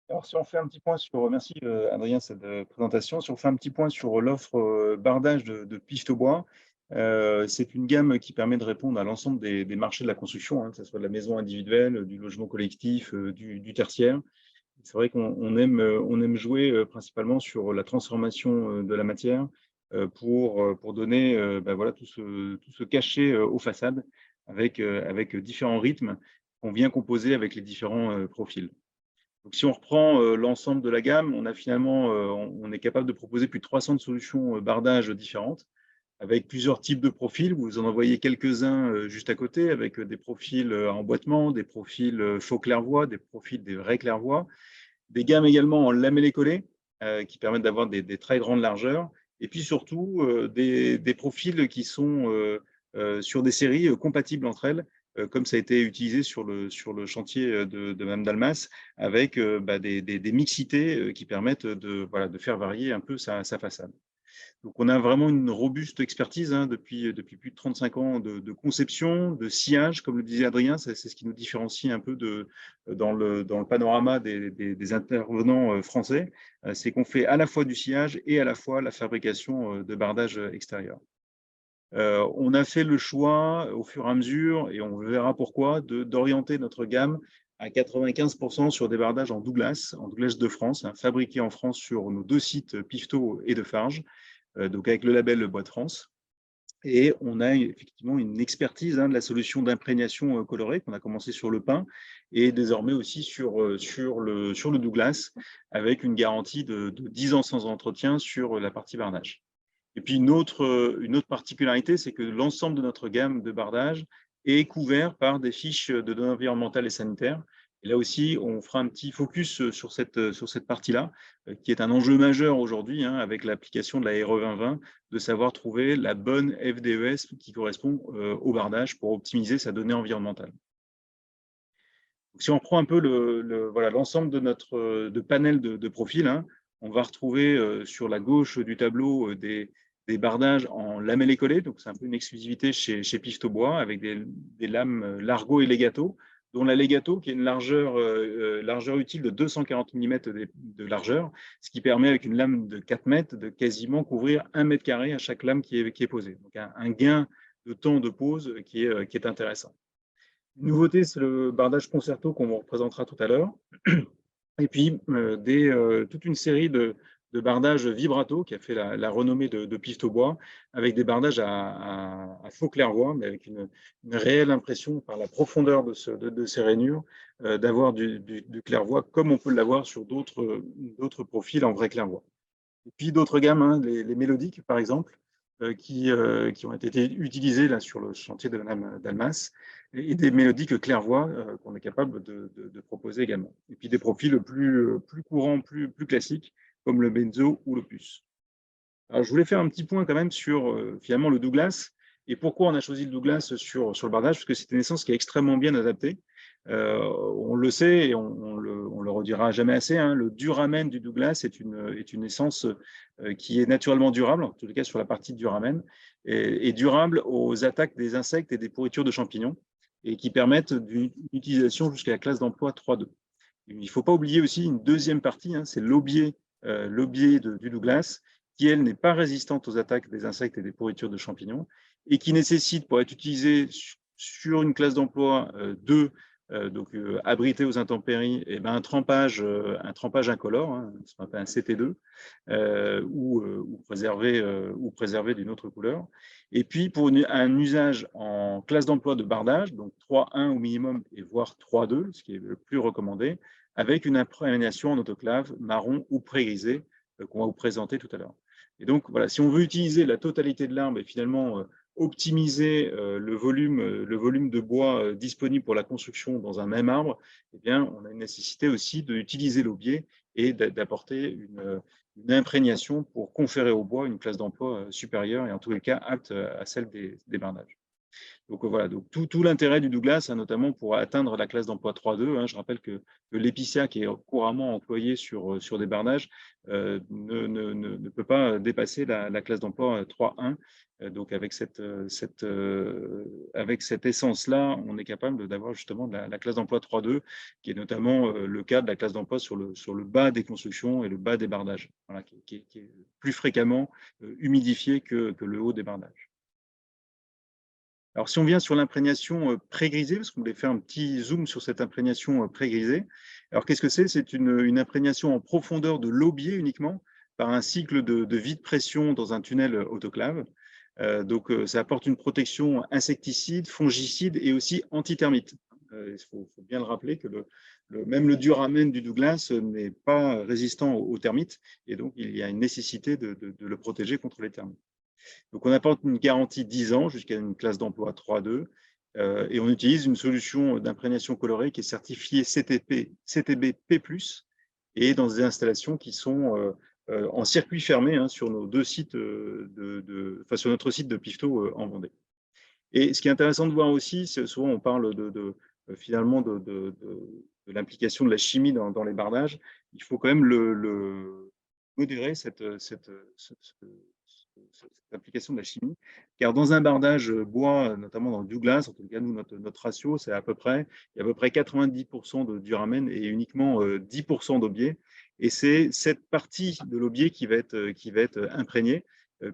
Speaker 2: Alors, si on fait un petit point sur, merci Adrien, cette présentation. Si on fait un petit point sur l'offre bardage de Piftobois, c'est une gamme qui permet de répondre à l'ensemble des marchés de la construction, hein, que ce soit de la maison individuelle, du logement collectif, du tertiaire. C'est vrai qu'on aime jouer principalement sur la transformation de la matière pour donner voilà, tout ce cachet aux façades avec différents rythmes qu'on vient composer avec les différents profils. Donc, si on reprend l'ensemble de la gamme, on a finalement, on est capable de proposer plus de 300 solutions bardage différentes, avec plusieurs types de profils. Vous en voyez quelques-uns juste à côté, avec des profils emboîtement, des profils faux clairvoie, des profils des vrais clairvoie, des gammes également en lamellé-collé, qui permettent d'avoir des très grandes largeurs, et puis surtout des profils qui sont sur des séries compatibles entre elles, comme ça a été utilisé sur le chantier de Mme Dalmas, avec des mixités qui permettent de faire varier un peu sa façade. Donc, on a vraiment une robuste expertise hein, depuis plus de 35 ans de conception, de sciage, comme le disait Adrien, c'est ce qui nous différencie un peu dans le panorama des intervenants français, c'est qu'on fait à la fois du sciage et à la fois la fabrication de bardage extérieur. On a fait le choix au fur et à mesure, et on verra pourquoi, d'orienter notre gamme à 95% sur des bardages en Douglas de France, hein, fabriqués en France sur nos 2 sites Pifto et Defarge, donc avec le label Bois de France. Et on a effectivement une expertise hein, de la solution d'imprégnation colorée qu'on a commencé sur le pin et désormais aussi sur le Douglas, avec une garantie de 10 ans sans entretien sur la partie bardage. Et puis une autre particularité, c'est que l'ensemble de notre gamme de bardage est couvert par des fiches de données environnementales et sanitaires. Et là aussi, on fera un petit focus sur cette partie-là, qui est un enjeu majeur aujourd'hui, hein, avec l'application de la RE 2020, de savoir trouver la bonne FDES qui correspond au bardage pour optimiser sa donnée environnementale. Donc, si on prend un peu l'ensemble de notre panel de profils, hein, on va retrouver sur la gauche du tableau des bardages en lamellé-collé, donc c'est un peu une exclusivité chez Piftobois, avec des lames Largo et Legato, dont la Legato qui a une largeur utile de 240 mm de largeur, ce qui permet avec une lame de 4 mètres de quasiment couvrir 1 mètre carré à chaque lame qui est posée. Donc un gain de temps de pose qui est intéressant. Une nouveauté, c'est le bardage concerto qu'on vous représentera tout à l'heure. Et puis, toute une série de bardages vibrato qui a fait la renommée de Piftobois, avec des bardages à faux clairvoie, mais avec une réelle impression par la profondeur de ces rainures d'avoir du clairvoie comme on peut l'avoir sur d'autres profils en vrai clairvoie. Et puis d'autres gammes, hein, les mélodiques par exemple, qui ont été utilisées là, sur le chantier de Mme Dalmas, et des mélodiques clairvoix qu'on est capable de proposer également. Et puis des profils plus courants, plus classiques, comme le benzo ou l'opus. Alors, je voulais faire un petit point quand même sur finalement le Douglas, et pourquoi on a choisi le Douglas sur le bardage, parce que c'est une essence qui est extrêmement bien adaptée. On le sait et on le redira jamais assez, hein, le duramen du Douglas est une essence qui est naturellement durable, en tout cas sur la partie duramen, et durable aux attaques des insectes et des pourritures de champignons, et qui permettent une utilisation jusqu'à la classe d'emploi 3.2. Il ne faut pas oublier aussi une deuxième partie, hein, c'est l'aubier du Douglas, qui, elle, n'est pas résistante aux attaques des insectes et des pourritures de champignons, et qui nécessite, pour être utilisée sur une classe d'emploi 2, donc abrité aux intempéries, et ben un trempage incolore, hein, ce qu'on appelle un CT2, ou préservé d'une autre couleur. Et puis pour un usage en classe d'emploi de bardage, donc 3.1 au minimum et voire 3.2, ce qui est le plus recommandé, avec une imprégnation en autoclave marron ou pré-grisé qu'on va vous présenter tout à l'heure. Et donc voilà, si on veut utiliser la totalité de l'arbre et finalement optimiser le volume de bois disponible pour la construction dans un même arbre, eh bien, on a une nécessité aussi d'utiliser l'aubier et d'apporter une imprégnation pour conférer au bois une classe d'emploi supérieure et en tous les cas apte à celle des bardages. Donc voilà, donc tout l'intérêt du Douglas, notamment pour atteindre la classe d'emploi 3.2, je rappelle que l'épicéa qui est couramment employé sur des bardages ne peut pas dépasser la classe d'emploi 3.1. Donc avec cette essence-là, on est capable d'avoir justement la classe d'emploi 3.2, qui est notamment le cas de la classe d'emploi sur le bas des constructions et le bas des bardages, voilà, qui est plus fréquemment humidifié que le haut des bardages. Alors, si on vient sur l'imprégnation pré-grisée, parce qu'on voulait faire un petit zoom sur cette imprégnation pré-grisée. Alors, qu'est-ce que c'est? C'est une imprégnation en profondeur de l'aubier uniquement, par un cycle de vide pression dans un tunnel autoclave. Donc, ça apporte une protection insecticide, fongicide et aussi antithermite. Il faut bien le rappeler que même le duramen du Douglas n'est pas résistant aux termites, et donc il y a une nécessité de le protéger contre les termites. Donc, on apporte une garantie 10 ans jusqu'à une classe d'emploi 3.2 et on utilise une solution d'imprégnation colorée qui est certifiée CTB P+, et dans des installations qui sont en circuit fermé sur nos deux sites sur notre site de Pifto en Vendée. Et ce qui est intéressant de voir aussi, c'est souvent on parle finalement de l'implication de la chimie dans les bardages. Il faut quand même modérer cette application de la chimie, car dans un bardage bois, notamment dans le Douglas, en tout cas nous, notre ratio, c'est il y a à peu près 90% de duramen et uniquement 10% d'aubier, et c'est cette partie de l'aubier qui va être imprégnée,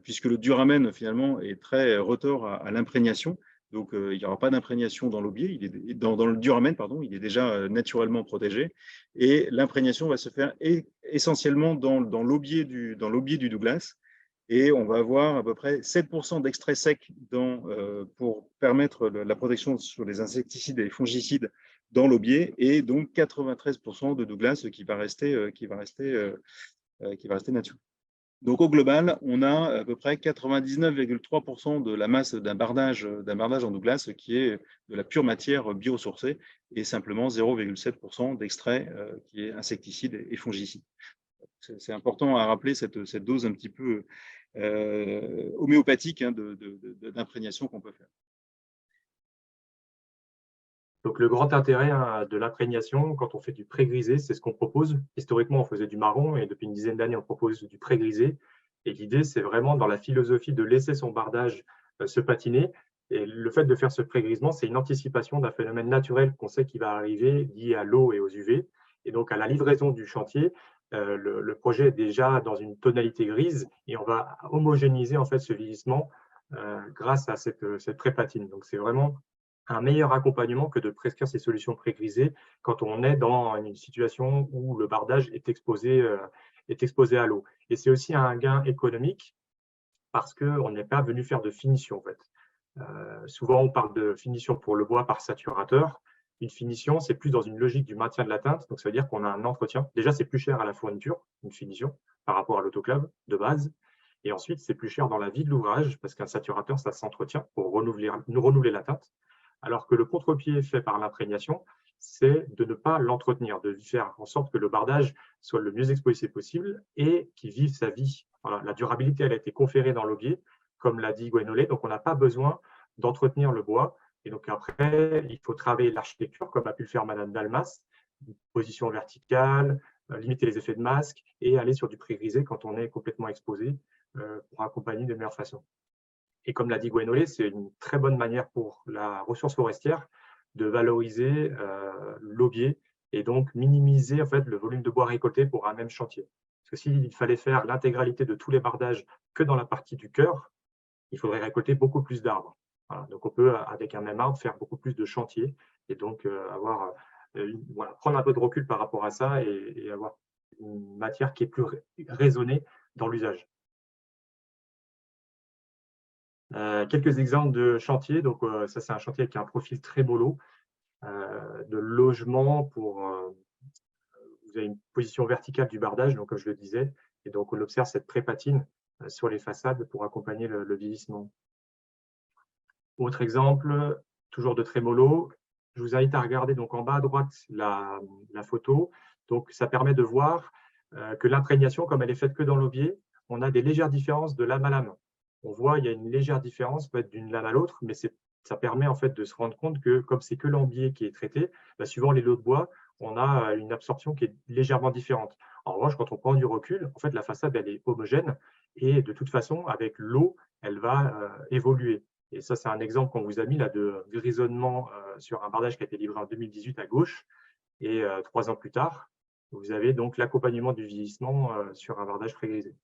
Speaker 2: puisque le duramen finalement est très retors à l'imprégnation. Donc, il n'y aura pas d'imprégnation dans l'aubier, dans le duramen, pardon, il est déjà naturellement protégé. Et l'imprégnation va se faire essentiellement dans l'aubier du Douglas. Et on va avoir à peu près 7% d'extrait sec pour permettre la protection sur les insecticides et les fongicides dans l'aubier, et donc 93% de Douglas qui va rester nature. Donc au global, on a à peu près 99,3% de la masse d'un bardage en Douglas qui est de la pure matière biosourcée, et simplement 0,7% d'extrait qui est insecticide et fongicide. C'est important à rappeler cette dose un petit peu homéopathique d'imprégnation qu'on peut faire.
Speaker 4: Donc, le grand intérêt de l'imprégnation, quand on fait du pré-grisé, c'est ce qu'on propose. Historiquement, on faisait du marron, et depuis une dizaine d'années, on propose du pré-grisé. Et l'idée, c'est vraiment dans la philosophie de laisser son bardage se patiner. Et le fait de faire ce pré-grisement, c'est une anticipation d'un phénomène naturel qu'on sait qui va arriver, lié à l'eau et aux UV. Et donc, à la livraison du chantier, le projet est déjà dans une tonalité grise, et on va homogénéiser en fait ce vieillissement grâce à cette pré-patine. Donc, c'est vraiment un meilleur accompagnement que de prescrire ces solutions pré-grisées quand on est dans une situation où le bardage est exposé à l'eau. Et c'est aussi un gain économique parce qu'on n'est pas venu faire de finition en fait. Souvent, on parle de finition pour le bois par saturateur. Une finition, c'est plus dans une logique du maintien de la teinte. Donc, ça veut dire qu'on a un entretien. Déjà, c'est plus cher à la fourniture, une finition, par rapport à l'autoclave de base. Et ensuite, c'est plus cher dans la vie de l'ouvrage parce qu'un saturateur, ça s'entretient pour renouveler la teinte. Alors que le contre-pied fait par l'imprégnation, c'est de ne pas l'entretenir, de faire en sorte que le bardage soit le mieux exposé possible et qu'il vive sa vie. Voilà, la durabilité, elle a été conférée dans l'aubier, comme l'a dit Gwenolé, donc on n'a pas besoin d'entretenir le bois. Et donc après, il faut travailler l'architecture, comme a pu le faire Madame Dalmas, position verticale, limiter les effets de masque et aller sur du pré-grisé quand on est complètement exposé pour accompagner de meilleure façon. Et comme l'a dit Gwenolé, c'est une très bonne manière pour la ressource forestière de valoriser l'aubier et donc minimiser en fait, le volume de bois récolté pour un même chantier. Parce que s'il fallait faire l'intégralité de tous les bardages que dans la partie du cœur, il faudrait récolter beaucoup plus d'arbres. Voilà. Donc on peut, avec un même arbre, faire beaucoup plus de chantiers et donc prendre un peu de recul par rapport à ça et avoir une matière qui est plus raisonnée dans l'usage. Quelques exemples de chantiers. Donc, ça, c'est un chantier qui a un profil très mollo de logement vous avez une position verticale du bardage, donc comme je le disais, et donc on observe cette pré-patine sur les façades pour accompagner le vieillissement. Autre exemple, toujours de très mollo, je vous invite à regarder donc en bas à droite la photo. Donc, ça permet de voir que l'imprégnation, comme elle est faite que dans l'aubier, on a des légères différences de lame à lame. On voit il y a une légère différence peut-être d'une lame à l'autre, mais c'est ça permet en fait de se rendre compte que comme c'est que l'ambier qui est traité, suivant les lots de bois, on a une absorption qui est légèrement différente. En revanche, quand on prend du recul, en fait, la façade, elle est homogène et de toute façon, avec l'eau, elle va évoluer. Et ça, c'est un exemple qu'on vous a mis là de grisonnement sur un bardage qui a été livré en 2018 à gauche. Et 3 ans plus tard, vous avez donc l'accompagnement du vieillissement sur un bardage pré-grisé.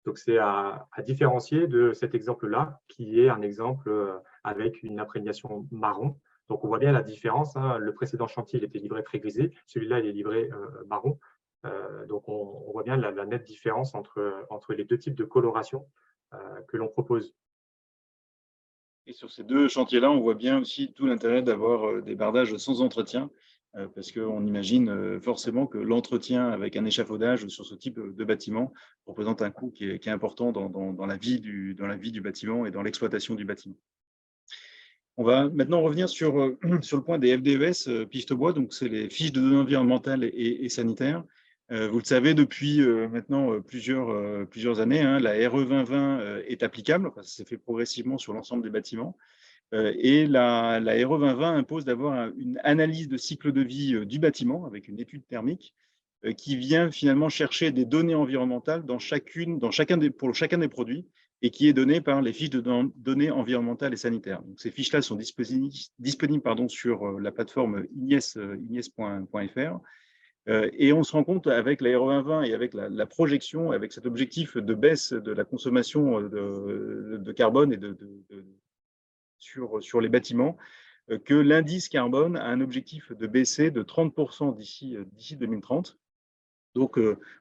Speaker 4: Donc, c'est à différencier de cet exemple-là, qui est un exemple avec une imprégnation marron. Donc, on voit bien la différence. Hein. Le précédent chantier, il était livré pré-grisé. Celui-là, il est livré marron. Donc, on voit bien la nette différence entre les deux types de coloration que l'on propose.
Speaker 2: Et sur ces deux chantiers-là, on voit bien aussi tout l'intérêt d'avoir des bardages sans entretien, parce qu'on imagine forcément que l'entretien avec un échafaudage sur ce type de bâtiment représente un coût qui est important dans la vie du bâtiment et dans l'exploitation du bâtiment. On va maintenant revenir sur le point des FDES Piftobois, donc c'est les fiches de données environnementales et sanitaires. Vous le savez, depuis maintenant plusieurs années, hein, la RE 2020 est applicable, enfin, ça s'est fait progressivement sur l'ensemble des bâtiments, et la RE 2020 impose d'avoir une analyse de cycle de vie du bâtiment avec une étude thermique qui vient finalement chercher des données environnementales pour chacun des produits et qui est donnée par les fiches de données environnementales et sanitaires. Donc, ces fiches-là sont disponibles sur la plateforme ignes.fr. Et on se rend compte avec la RE 2020 et avec la projection, avec cet objectif de baisse de la consommation de carbone et sur les bâtiments, que l'indice carbone a un objectif de baisser de 30% d'ici 2030. Donc,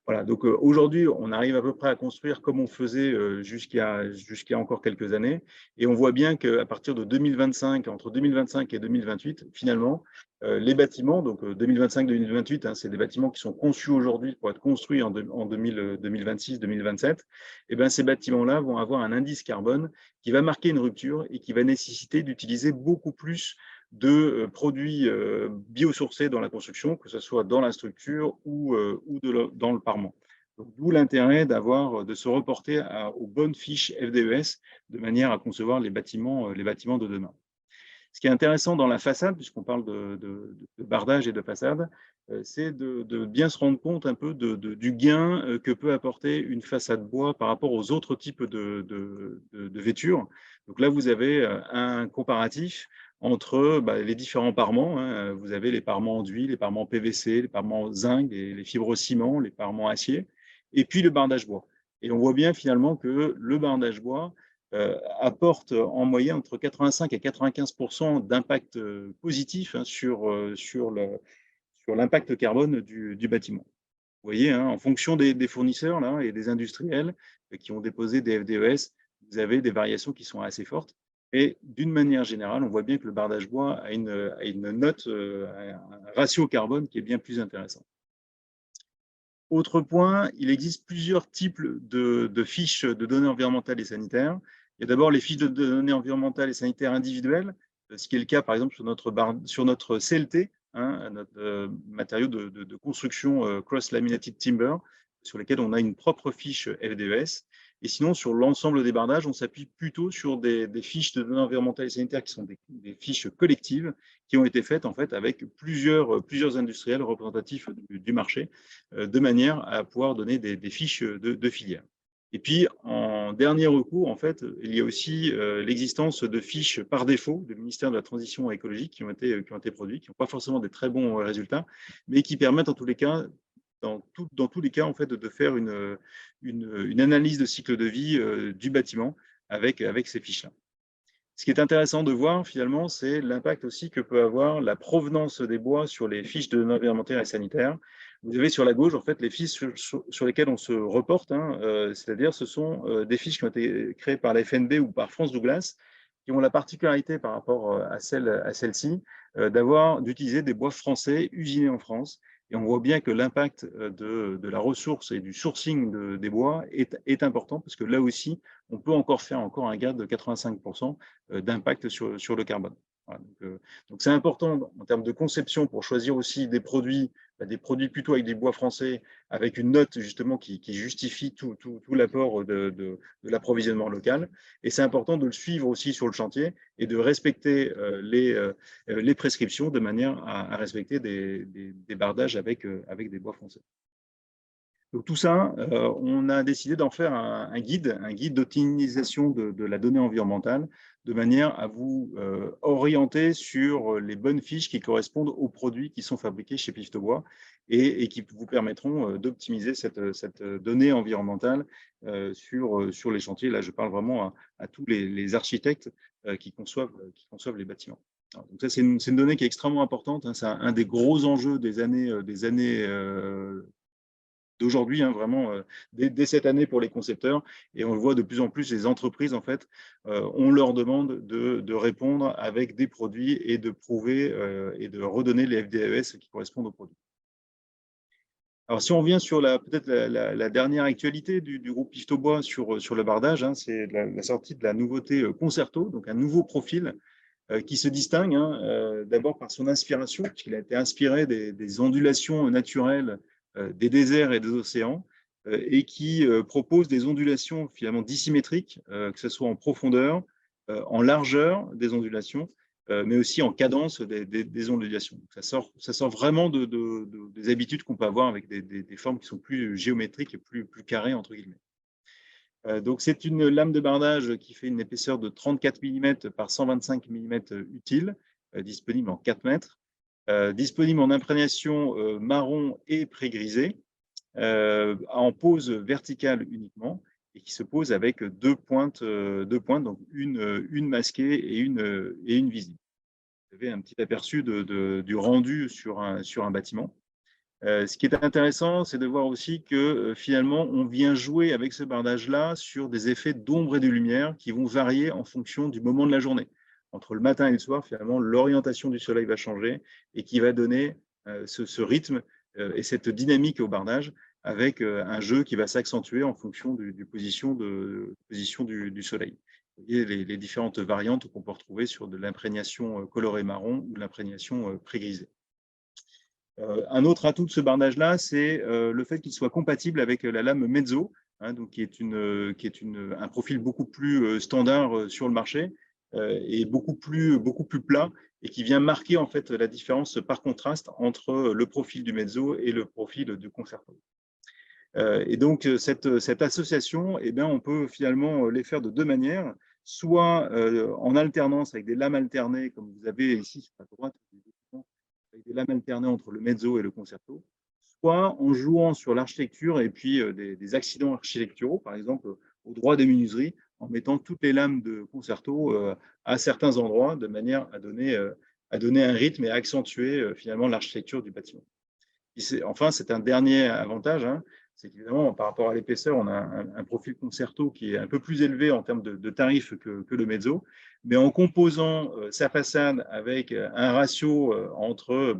Speaker 2: voilà. Donc, aujourd'hui, on arrive à peu près à construire comme on faisait jusqu'à encore quelques années. Et on voit bien qu'à partir de 2025, entre 2025 et 2028, finalement, les bâtiments, donc 2025-2028, hein, c'est des bâtiments qui sont conçus aujourd'hui pour être construits en 2026-2027, et bien ces bâtiments-là vont avoir un indice carbone qui va marquer une rupture et qui va nécessiter d'utiliser beaucoup plus de produits biosourcés dans la construction, que ce soit dans la structure ou dans le parement. D'où l'intérêt de se reporter aux bonnes fiches FDES de manière à concevoir les bâtiments de demain. Ce qui est intéressant dans la façade, puisqu'on parle de bardage et de façade, c'est de bien se rendre compte un peu du gain que peut apporter une façade bois par rapport aux autres types de vêtures. Donc là, vous avez un comparatif entre les différents parements. Hein. Vous avez les parements enduits, les parements PVC, les parements zinc, les fibres ciment, les parements acier, et puis le bardage bois. Et on voit bien finalement que le bardage bois apporte en moyenne entre 85 et 95% d'impact positif hein, sur l'impact carbone du bâtiment. Vous voyez, hein, en fonction des fournisseurs là, et des industriels qui ont déposé des FDES, vous avez des variations qui sont assez fortes. Et d'une manière générale, on voit bien que le bardage bois a une note, un ratio carbone qui est bien plus intéressant. Autre point, il existe plusieurs types de fiches de données environnementales et sanitaires. Il y a d'abord les fiches de données environnementales et sanitaires individuelles, ce qui est le cas par exemple sur notre CLT, hein, notre matériau de construction cross-laminated timber, sur lesquels on a une propre fiche FDES. Et sinon, sur l'ensemble des bardages, on s'appuie plutôt sur des fiches de données environnementales et sanitaires qui sont des fiches collectives qui ont été faites en fait avec plusieurs industriels représentatifs du marché, de manière à pouvoir donner des fiches de filière. Et puis, en dernier recours, en fait, il y a aussi l'existence de fiches par défaut du ministère de la Transition écologique qui ont été produites, qui n'ont pas forcément des très bons résultats, mais qui permettent en tous les cas, dans tous les cas, en fait, de faire une analyse de cycle de vie du bâtiment avec ces fiches-là. Ce qui est intéressant de voir, finalement, c'est l'impact aussi que peut avoir la provenance des bois sur les fiches de données environnementales et sanitaires. Vous avez sur la gauche, en fait, les fiches sur lesquelles on se reporte, hein, c'est-à-dire ce sont des fiches qui ont été créées par la FNB ou par France Douglas, qui ont la particularité par rapport à celle-ci d'utiliser des bois français usinés en France. Et on voit bien que l'impact de la ressource et du sourcing des bois est important parce que là aussi, on peut encore faire un gain de 85% d'impact sur le carbone. Voilà, donc c'est important en termes de conception pour choisir aussi des produits des produits plutôt avec des bois français, avec une note justement qui justifie tout l'apport de l'approvisionnement local. Et c'est important de le suivre aussi sur le chantier et de respecter les prescriptions de manière à respecter des bardages avec des bois français. Donc tout ça, on a décidé d'en faire un guide d'optimisation de la donnée environnementale, de manière à vous orienter sur les bonnes fiches qui correspondent aux produits qui sont fabriqués chez Piftobois et qui vous permettront d'optimiser cette donnée environnementale sur les chantiers. Là, je parle vraiment à tous les architectes qui conçoivent les bâtiments. Alors, donc ça, c'est une donnée qui est extrêmement importante, hein. C'est un des gros enjeux des années d'aujourd'hui, hein, vraiment, dès cette année pour les concepteurs. Et on le voit de plus en plus, les entreprises, en fait, on leur demande de répondre avec des produits et de prouver et de redonner les FDAES qui correspondent aux produits. Alors, si on revient sur peut-être la dernière actualité du groupe Piftobois sur le bardage, hein, c'est la sortie de la nouveauté Concerto, donc un nouveau profil qui se distingue d'abord par son inspiration, puisqu'il a été inspiré des ondulations naturelles des déserts et des océans, et qui propose des ondulations finalement dissymétriques, que ce soit en profondeur, en largeur des ondulations, mais aussi en cadence des ondulations. Donc ça sort vraiment des habitudes qu'on peut avoir avec des formes qui sont plus géométriques et plus carrées, entre guillemets. Donc, c'est une lame de bardage qui fait une épaisseur de 34 mm par 125 mm utile, disponible en 4 mètres, disponible en imprégnation marron et pré-grisé, en pose verticale uniquement, et qui se pose avec deux pointes, donc une masquée et une visible. Vous avez un petit aperçu du rendu sur un bâtiment. Ce qui est intéressant, c'est de voir aussi que finalement, on vient jouer avec ce bardage-là sur des effets d'ombre et de lumière qui vont varier en fonction du moment de la journée. Entre le matin et le soir, finalement, l'orientation du soleil va changer et qui va donner ce rythme et cette dynamique au bardage avec un jeu qui va s'accentuer en fonction du position du soleil. Vous voyez les différentes variantes qu'on peut retrouver sur de l'imprégnation colorée marron ou de l'imprégnation pré-grisée. Un autre atout de ce bardage-là, c'est le fait qu'il soit compatible avec la lame Mezzo, hein, donc qui est un profil beaucoup plus standard sur le marché et beaucoup plus plat, et qui vient marquer en fait la différence par contraste entre le profil du Mezzo et le profil du Concerto. Et donc cette association, eh bien, on peut finalement les faire de deux manières, soit en alternance avec des lames alternées, comme vous avez ici à droite, avec des lames alternées entre le mezzo et le concerto, soit en jouant sur l'architecture et puis des accidents architecturaux, par exemple au droit des menuiseries, en mettant toutes les lames de concerto à certains endroits, de manière à donner un rythme et à accentuer finalement l'architecture du bâtiment. Enfin, c'est un dernier avantage, hein, c'est qu'évidemment, par rapport à l'épaisseur, on a un profil concerto qui est un peu plus élevé en termes de tarifs que le mezzo, mais en composant sa façade avec un ratio entre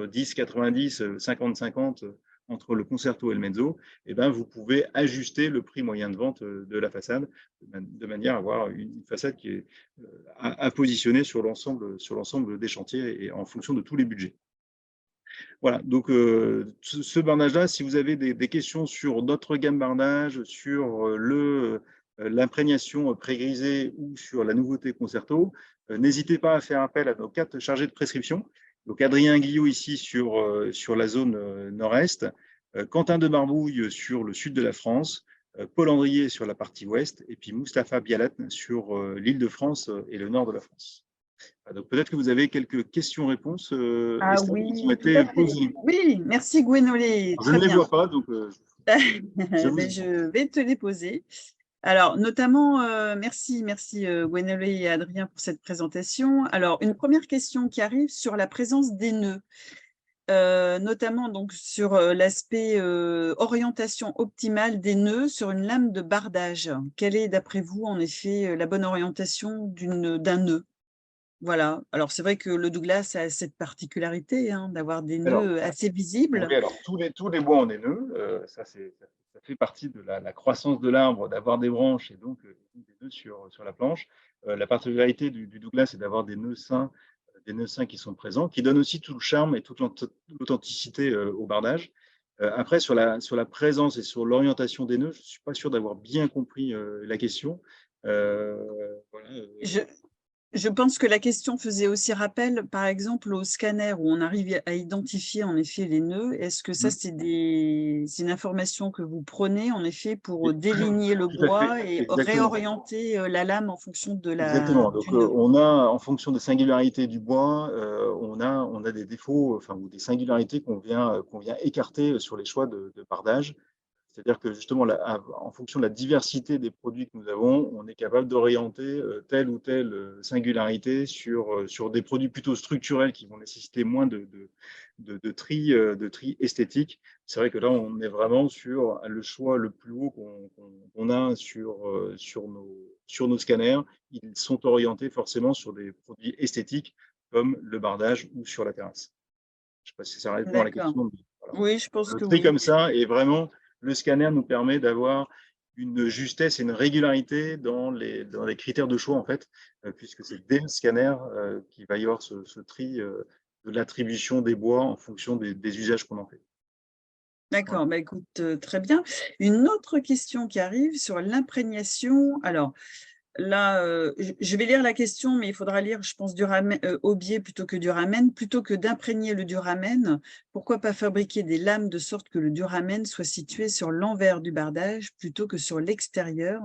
Speaker 2: 10-90, 50-50 entre le concerto et le mezzo, eh ben, vous pouvez ajuster le prix moyen de vente de la façade de manière à avoir une façade qui est à positionner sur l'ensemble des chantiers et en fonction de tous les budgets. Voilà, donc ce bardage-là, si vous avez des questions sur notre gamme bardage, sur l'imprégnation pré-grisée ou sur la nouveauté Concerto, n'hésitez pas à faire appel à nos 4 chargés de prescription. Donc Adrien Guillot ici sur la zone nord-est, Quentin de Barbouille sur le sud de la France, Paul Andrier sur la partie ouest, et puis Mustapha Bialat sur l'Île-de-France et le nord de la France. Donc peut-être que vous avez quelques questions-réponses
Speaker 1: Ah
Speaker 2: qui ont
Speaker 1: oui, tout
Speaker 2: été
Speaker 1: à fait.
Speaker 2: posées.
Speaker 1: Oui, merci Gwenolé.
Speaker 2: Je ne les vois pas, donc
Speaker 1: Je vais te les poser. Alors, notamment, merci Gwenolé et Adrien pour cette présentation. Alors, une première question qui arrive sur la présence des nœuds, notamment donc sur l'aspect orientation optimale des nœuds sur une lame de bardage. Quelle est, d'après vous, en effet, la bonne orientation d'un nœud? Voilà. Alors, c'est vrai que le Douglas a cette particularité d'avoir des nœuds assez visibles.
Speaker 2: Oui, alors tous les bois ont des nœuds. Ça fait partie de la croissance de l'arbre, d'avoir des branches et donc des nœuds sur la planche. La particularité du Douglas, c'est d'avoir des nœuds sains des nœuds sains qui sont présents, qui donnent aussi tout le charme et toute l'authenticité au bardage. Après, sur la présence et sur l'orientation des nœuds, je ne suis pas sûr d'avoir bien compris la question. Voilà,
Speaker 1: Je pense que la question faisait aussi rappel, par exemple, au scanner où on arrive à identifier en effet les nœuds. Est-ce que ça, c'est une information que vous prenez en effet pour déligner le
Speaker 2: tout à fait,
Speaker 1: bois et
Speaker 2: exactement.
Speaker 1: réorienter la lame en fonction de
Speaker 2: Exactement. Donc,
Speaker 1: du nœud?
Speaker 2: on a, en fonction des singularités du bois, on a des défauts, enfin, ou des singularités qu'on vient écarter sur les choix de bardage. C'est-à-dire que justement, en fonction de la diversité des produits que nous avons, on est capable d'orienter telle ou telle singularité sur des produits plutôt structurels qui vont nécessiter moins de tri esthétique. C'est vrai que là, on est vraiment sur le choix le plus haut qu'on a sur nos scanners. Ils sont orientés forcément sur des produits esthétiques comme le bardage ou sur la terrasse. Je ne sais pas si ça répond à la
Speaker 1: D'accord.
Speaker 2: question. Mais voilà.
Speaker 1: Oui, je pense
Speaker 2: Le
Speaker 1: que
Speaker 2: tri
Speaker 1: oui.
Speaker 2: comme ça est vraiment, le scanner nous permet d'avoir une justesse et une régularité dans les critères de choix, en fait, puisque c'est dès le scanner qu'il va y avoir ce tri de l'attribution des bois en fonction des usages qu'on en fait.
Speaker 1: D'accord, bah, écoute, très bien. Une autre question qui arrive sur l'imprégnation. Alors, là, je vais lire la question, mais il faudra lire, je pense, Aubier plutôt que Duramen. Plutôt que d'imprégner le Duramen, pourquoi pas fabriquer des lames de sorte que le Duramen soit situé sur l'envers du bardage plutôt que sur l'extérieur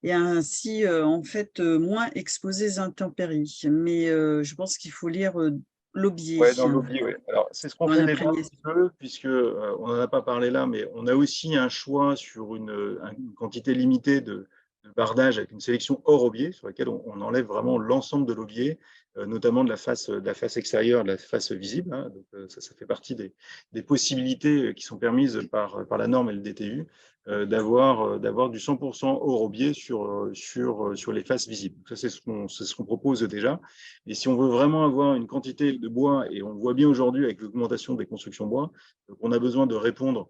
Speaker 1: et ainsi, en fait, moins exposé aux intempéries. Mais je pense qu'il faut lire l'Aubier
Speaker 2: Ouais, dans l'Aubier, oui. Alors, c'est ce qu'on
Speaker 1: dans
Speaker 2: fait déjà un
Speaker 1: l'imprégnation.
Speaker 2: petit peu, puisque on n'en a pas parlé là, mais on a aussi un choix sur une quantité limitée de bardage avec une sélection hors aubier, sur laquelle on enlève vraiment l'ensemble de l'aubier, notamment de la face extérieure, de la face visible. Hein. Donc, ça fait partie des possibilités qui sont permises par la norme et le DTU, d'avoir du 100% hors aubier sur les faces visibles. Donc, ça, c'est ce qu'on propose déjà. Et si on veut vraiment avoir une quantité de bois, et on le voit bien aujourd'hui avec l'augmentation des constructions bois, on a besoin de répondre,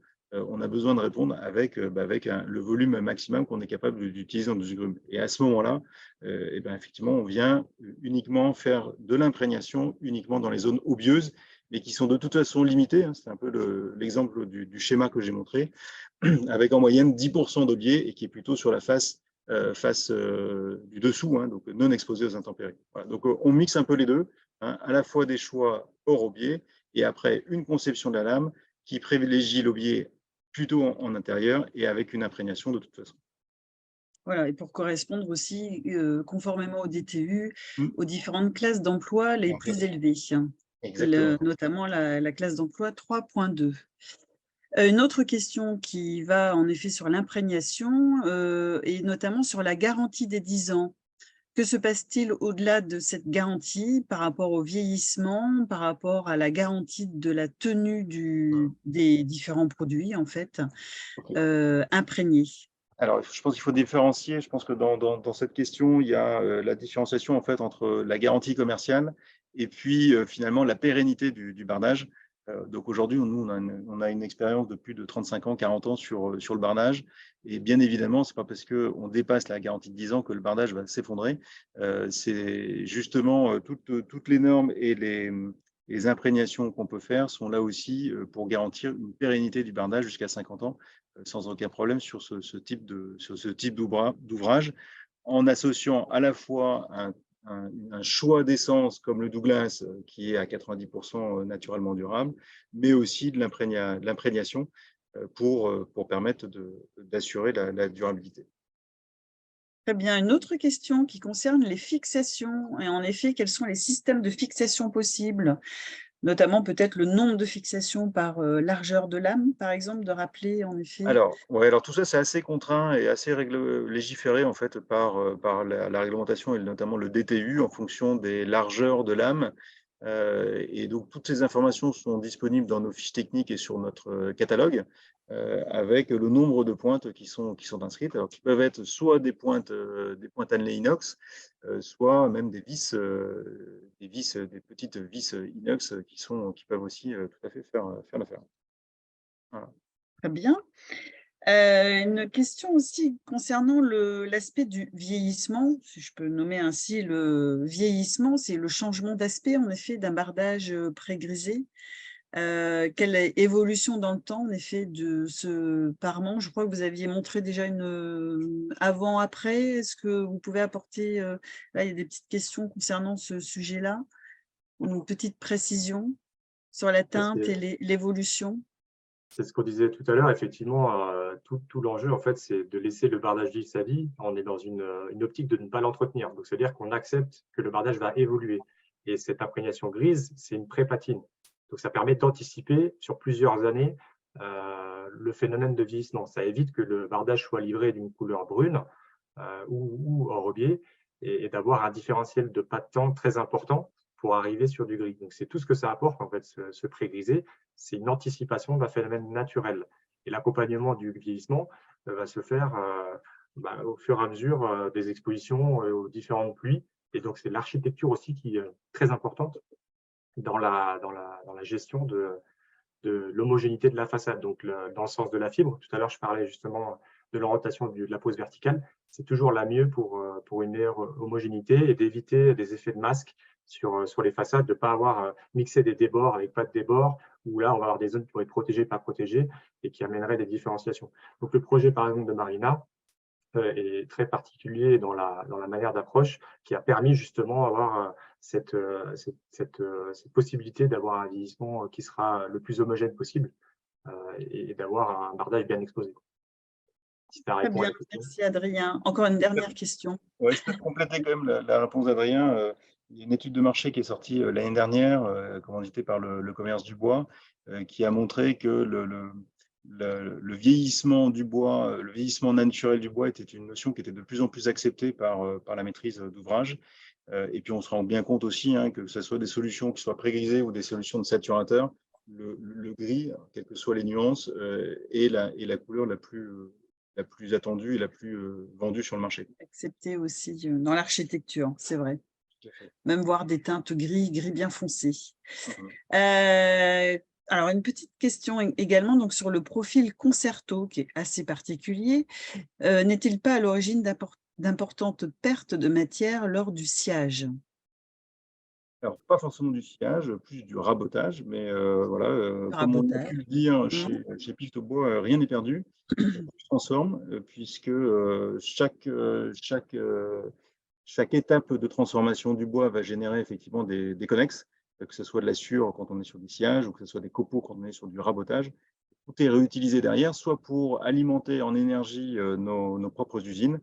Speaker 2: avec le volume maximum qu'on est capable d'utiliser dans nos grumes. Et à ce moment-là, effectivement, on vient uniquement faire de l'imprégnation uniquement dans les zones aubieuses, mais qui sont de toute façon limitées. Hein. C'est un peu l'exemple du schéma que j'ai montré, avec en moyenne 10% d'aubier et qui est plutôt sur la face du dessous, hein, donc non exposé aux intempéries. Voilà, donc on mixe un peu les deux, hein, à la fois des choix hors aubier et après une conception de la lame qui privilégie l'aubier plutôt en intérieur et avec une imprégnation de toute façon.
Speaker 1: Voilà, et pour correspondre aussi, conformément au DTU,
Speaker 2: Mmh.
Speaker 1: aux différentes classes d'emploi les plus élevées,
Speaker 2: Exactement.
Speaker 1: notamment la classe d'emploi 3.2. Une autre question qui va en effet sur l'imprégnation et notamment sur la garantie des 10 ans. Que se passe-t-il au-delà de cette garantie par rapport au vieillissement, par rapport à la garantie de la tenue des différents produits en fait,
Speaker 2: Okay.
Speaker 1: imprégnés?
Speaker 2: Alors, je pense qu'il faut différencier. Je pense que dans cette question, il y a la différenciation en fait entre la garantie commerciale et puis finalement la pérennité du bardage. Donc aujourd'hui, nous, on a une expérience de plus de 35 ans, 40 ans sur le bardage. Et bien évidemment, ce n'est pas parce qu'on dépasse la garantie de 10 ans que le bardage va s'effondrer. C'est justement toutes les normes et les imprégnations qu'on peut faire sont là aussi pour garantir une pérennité du bardage jusqu'à 50 ans sans aucun problème sur ce type d'ouvrage, en associant à la fois un choix d'essence comme le Douglas, qui est à 90% naturellement durable, mais aussi de l'imprégnation pour permettre d'assurer la durabilité.
Speaker 1: Très bien. Une autre question qui concerne les fixations et en effet, quels sont les systèmes de fixation possibles? Notamment peut-être le nombre de fixations par, largeur de lame, par exemple, de rappeler en effet?
Speaker 2: Alors, ouais, alors tout ça, c'est assez contraint et assez légiféré en fait par la réglementation et notamment le DTU en fonction des largeurs de lame. Et donc, toutes ces informations sont disponibles dans nos fiches techniques et sur notre catalogue, avec le nombre de pointes qui sont inscrites, alors qui peuvent être soit des pointes annelées inox, soit même des petites vis inox qui peuvent aussi tout à fait faire l'affaire. Voilà.
Speaker 1: Très bien. Une question aussi concernant l'aspect du vieillissement, si je peux nommer ainsi le vieillissement, c'est le changement d'aspect en effet d'un bardage pré-grisé. Quelle évolution dans le temps en effet de ce parement? Je crois que vous aviez montré déjà une avant-après. Est-ce que vous pouvez apporter, là il y a des petites questions concernant ce sujet-là, une petite précision sur la teinte et l'évolution?
Speaker 4: C'est ce qu'on disait tout à l'heure, effectivement, tout l'enjeu, en fait, c'est de laisser le bardage vivre sa vie. On est dans une optique de ne pas l'entretenir. Donc, c'est-à-dire qu'on accepte que le bardage va évoluer. Et cette imprégnation grise, c'est une pré-patine. Donc, ça permet d'anticiper sur plusieurs années le phénomène de vieillissement. Ça évite que le bardage soit livré d'une couleur brune ou enrobé et d'avoir un différentiel de pas de temps très important pour arriver sur du gris. Donc, c'est tout ce que ça apporte, en fait, ce pré-grisé. C'est une anticipation d'un phénomène naturel. Et l'accompagnement du vieillissement va se faire au fur et à mesure des expositions aux différentes pluies. Et donc, c'est l'architecture aussi qui est très importante dans la gestion de l'homogénéité de la façade. Donc, dans le sens de la fibre, tout à l'heure, je parlais justement de l'orientation de la pose verticale. C'est toujours la mieux pour une meilleure homogénéité et d'éviter des effets de masque sur les façades, de ne pas avoir mixé des débords avec pas de débords, où là, on va avoir des zones qui vont être protégées, pas protégées, et qui amèneraient des différenciations. Donc, le projet, par exemple, de Marina est très particulier dans la manière d'approche, qui a permis justement d'avoir cette possibilité d'avoir un vieillissement qui sera le plus homogène possible et d'avoir un bardage bien exposé. Si ça
Speaker 1: Très
Speaker 4: répond à
Speaker 1: bien,
Speaker 4: la question.
Speaker 1: merci Adrien. Encore une dernière question.
Speaker 2: Ouais, je peux compléter quand même la réponse d'Adrien. Il y a une étude de marché qui est sortie l'année dernière, commanditée par le commerce du bois, qui a montré que le vieillissement du bois, le vieillissement naturel du bois était une notion qui était de plus en plus acceptée par la maîtrise d'ouvrage. Et puis on se rend bien compte aussi que ce soit des solutions qui soient pré-grisées ou des solutions de saturateur, le gris, quelles que soient les nuances, est la couleur la plus attendue et la plus vendue sur le marché.
Speaker 1: Accepté aussi dans l'architecture, c'est vrai. Même voir des teintes gris bien foncé. Alors, une petite question également donc, sur le profil concerto, qui est assez particulier. N'est-il pas à l'origine d'importantes pertes de matière lors du sciage?
Speaker 2: Alors, pas forcément du sciage, plus du rabotage, mais voilà, comme on a pu le dire chez Pifto Bois, rien n'est perdu, tout se transforme, puisque chaque étape de transformation du bois va générer effectivement des connexes, que ce soit de la sciure quand on est sur du sciage ou que ce soit des copeaux quand on est sur du rabotage. Tout est réutilisé derrière, soit pour alimenter en énergie nos propres usines,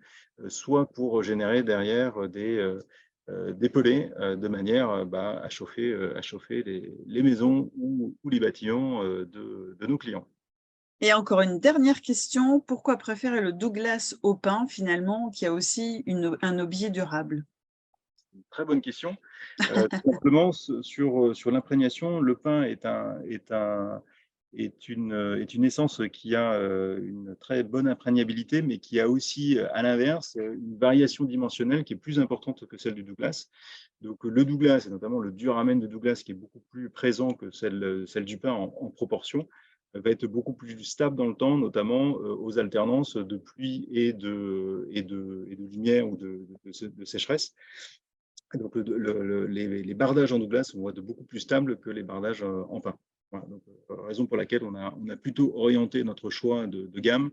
Speaker 2: soit pour générer derrière des pellets de manière à chauffer les maisons ou les bâtiments de nos clients.
Speaker 1: Et encore une dernière question, pourquoi préférer le Douglas au pin finalement, qui a aussi un objet durable?
Speaker 2: Très bonne question. Tout simplement, sur l'imprégnation, le pin est une essence qui a une très bonne imprégnabilité, mais qui a aussi, à l'inverse, une variation dimensionnelle qui est plus importante que celle du Douglas. Donc, le Douglas, et notamment le duramen de Douglas, qui est beaucoup plus présent que celle du pin en proportion, va être beaucoup plus stable dans le temps, notamment aux alternances de pluie et de lumière ou de sécheresse. Donc, les bardages en Douglas vont être beaucoup plus stables que les bardages en pin. Voilà, donc, raison pour laquelle on a plutôt orienté notre choix de gamme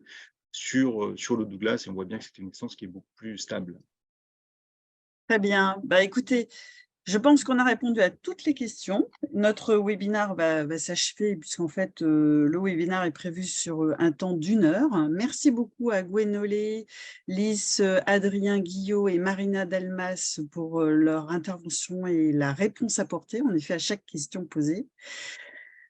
Speaker 2: sur le Douglas, et on voit bien que c'est une essence qui est beaucoup plus stable.
Speaker 1: Très bien. Écoutez, je pense qu'on a répondu à toutes les questions. Notre webinaire va s'achever puisqu'en fait, le webinaire est prévu sur un temps d'1 heure. Merci beaucoup à Gwenolé, Lys, Adrien Guillot et Marina Dalmas pour leur intervention et la réponse apportée, en effet, à chaque question posée.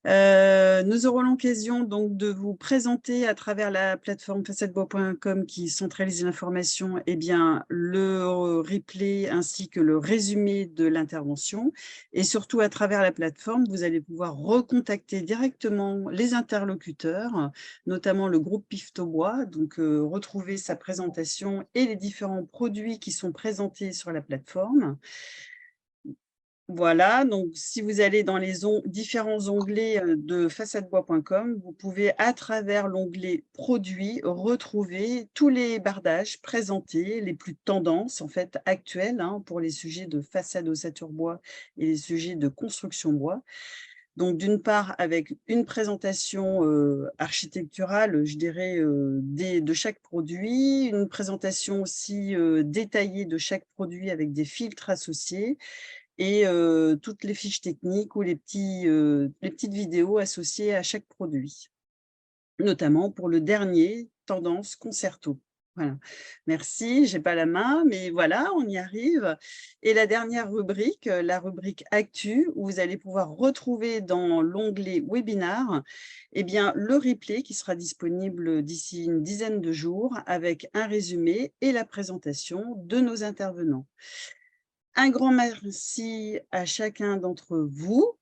Speaker 1: Nous aurons l'occasion donc de vous présenter à travers la plateforme façadebois.com qui centralise l'information, le replay ainsi que le résumé de l'intervention. Et surtout à travers la plateforme, vous allez pouvoir recontacter directement les interlocuteurs, notamment le groupe Pifto Bois, donc retrouver sa présentation et les différents produits qui sont présentés sur la plateforme. Voilà, donc si vous allez dans les différents onglets de façadebois.com, vous pouvez, à travers l'onglet Produits, retrouver tous les bardages présentés, les plus tendances en fait actuelles pour les sujets de façade ossature bois et les sujets de construction bois. Donc d'une part, avec une présentation architecturale, je dirais, de chaque produit, une présentation aussi détaillée de chaque produit avec des filtres associés, et toutes les fiches techniques ou les petites vidéos associées à chaque produit, notamment pour le dernier, tendance concerto. Voilà. Merci, j'ai pas la main, mais voilà, on y arrive. Et la dernière rubrique, la rubrique Actu, où vous allez pouvoir retrouver dans l'onglet Webinar, eh bien, le replay qui sera disponible d'ici une dizaine de jours avec un résumé et la présentation de nos intervenants. Un grand merci à chacun d'entre vous.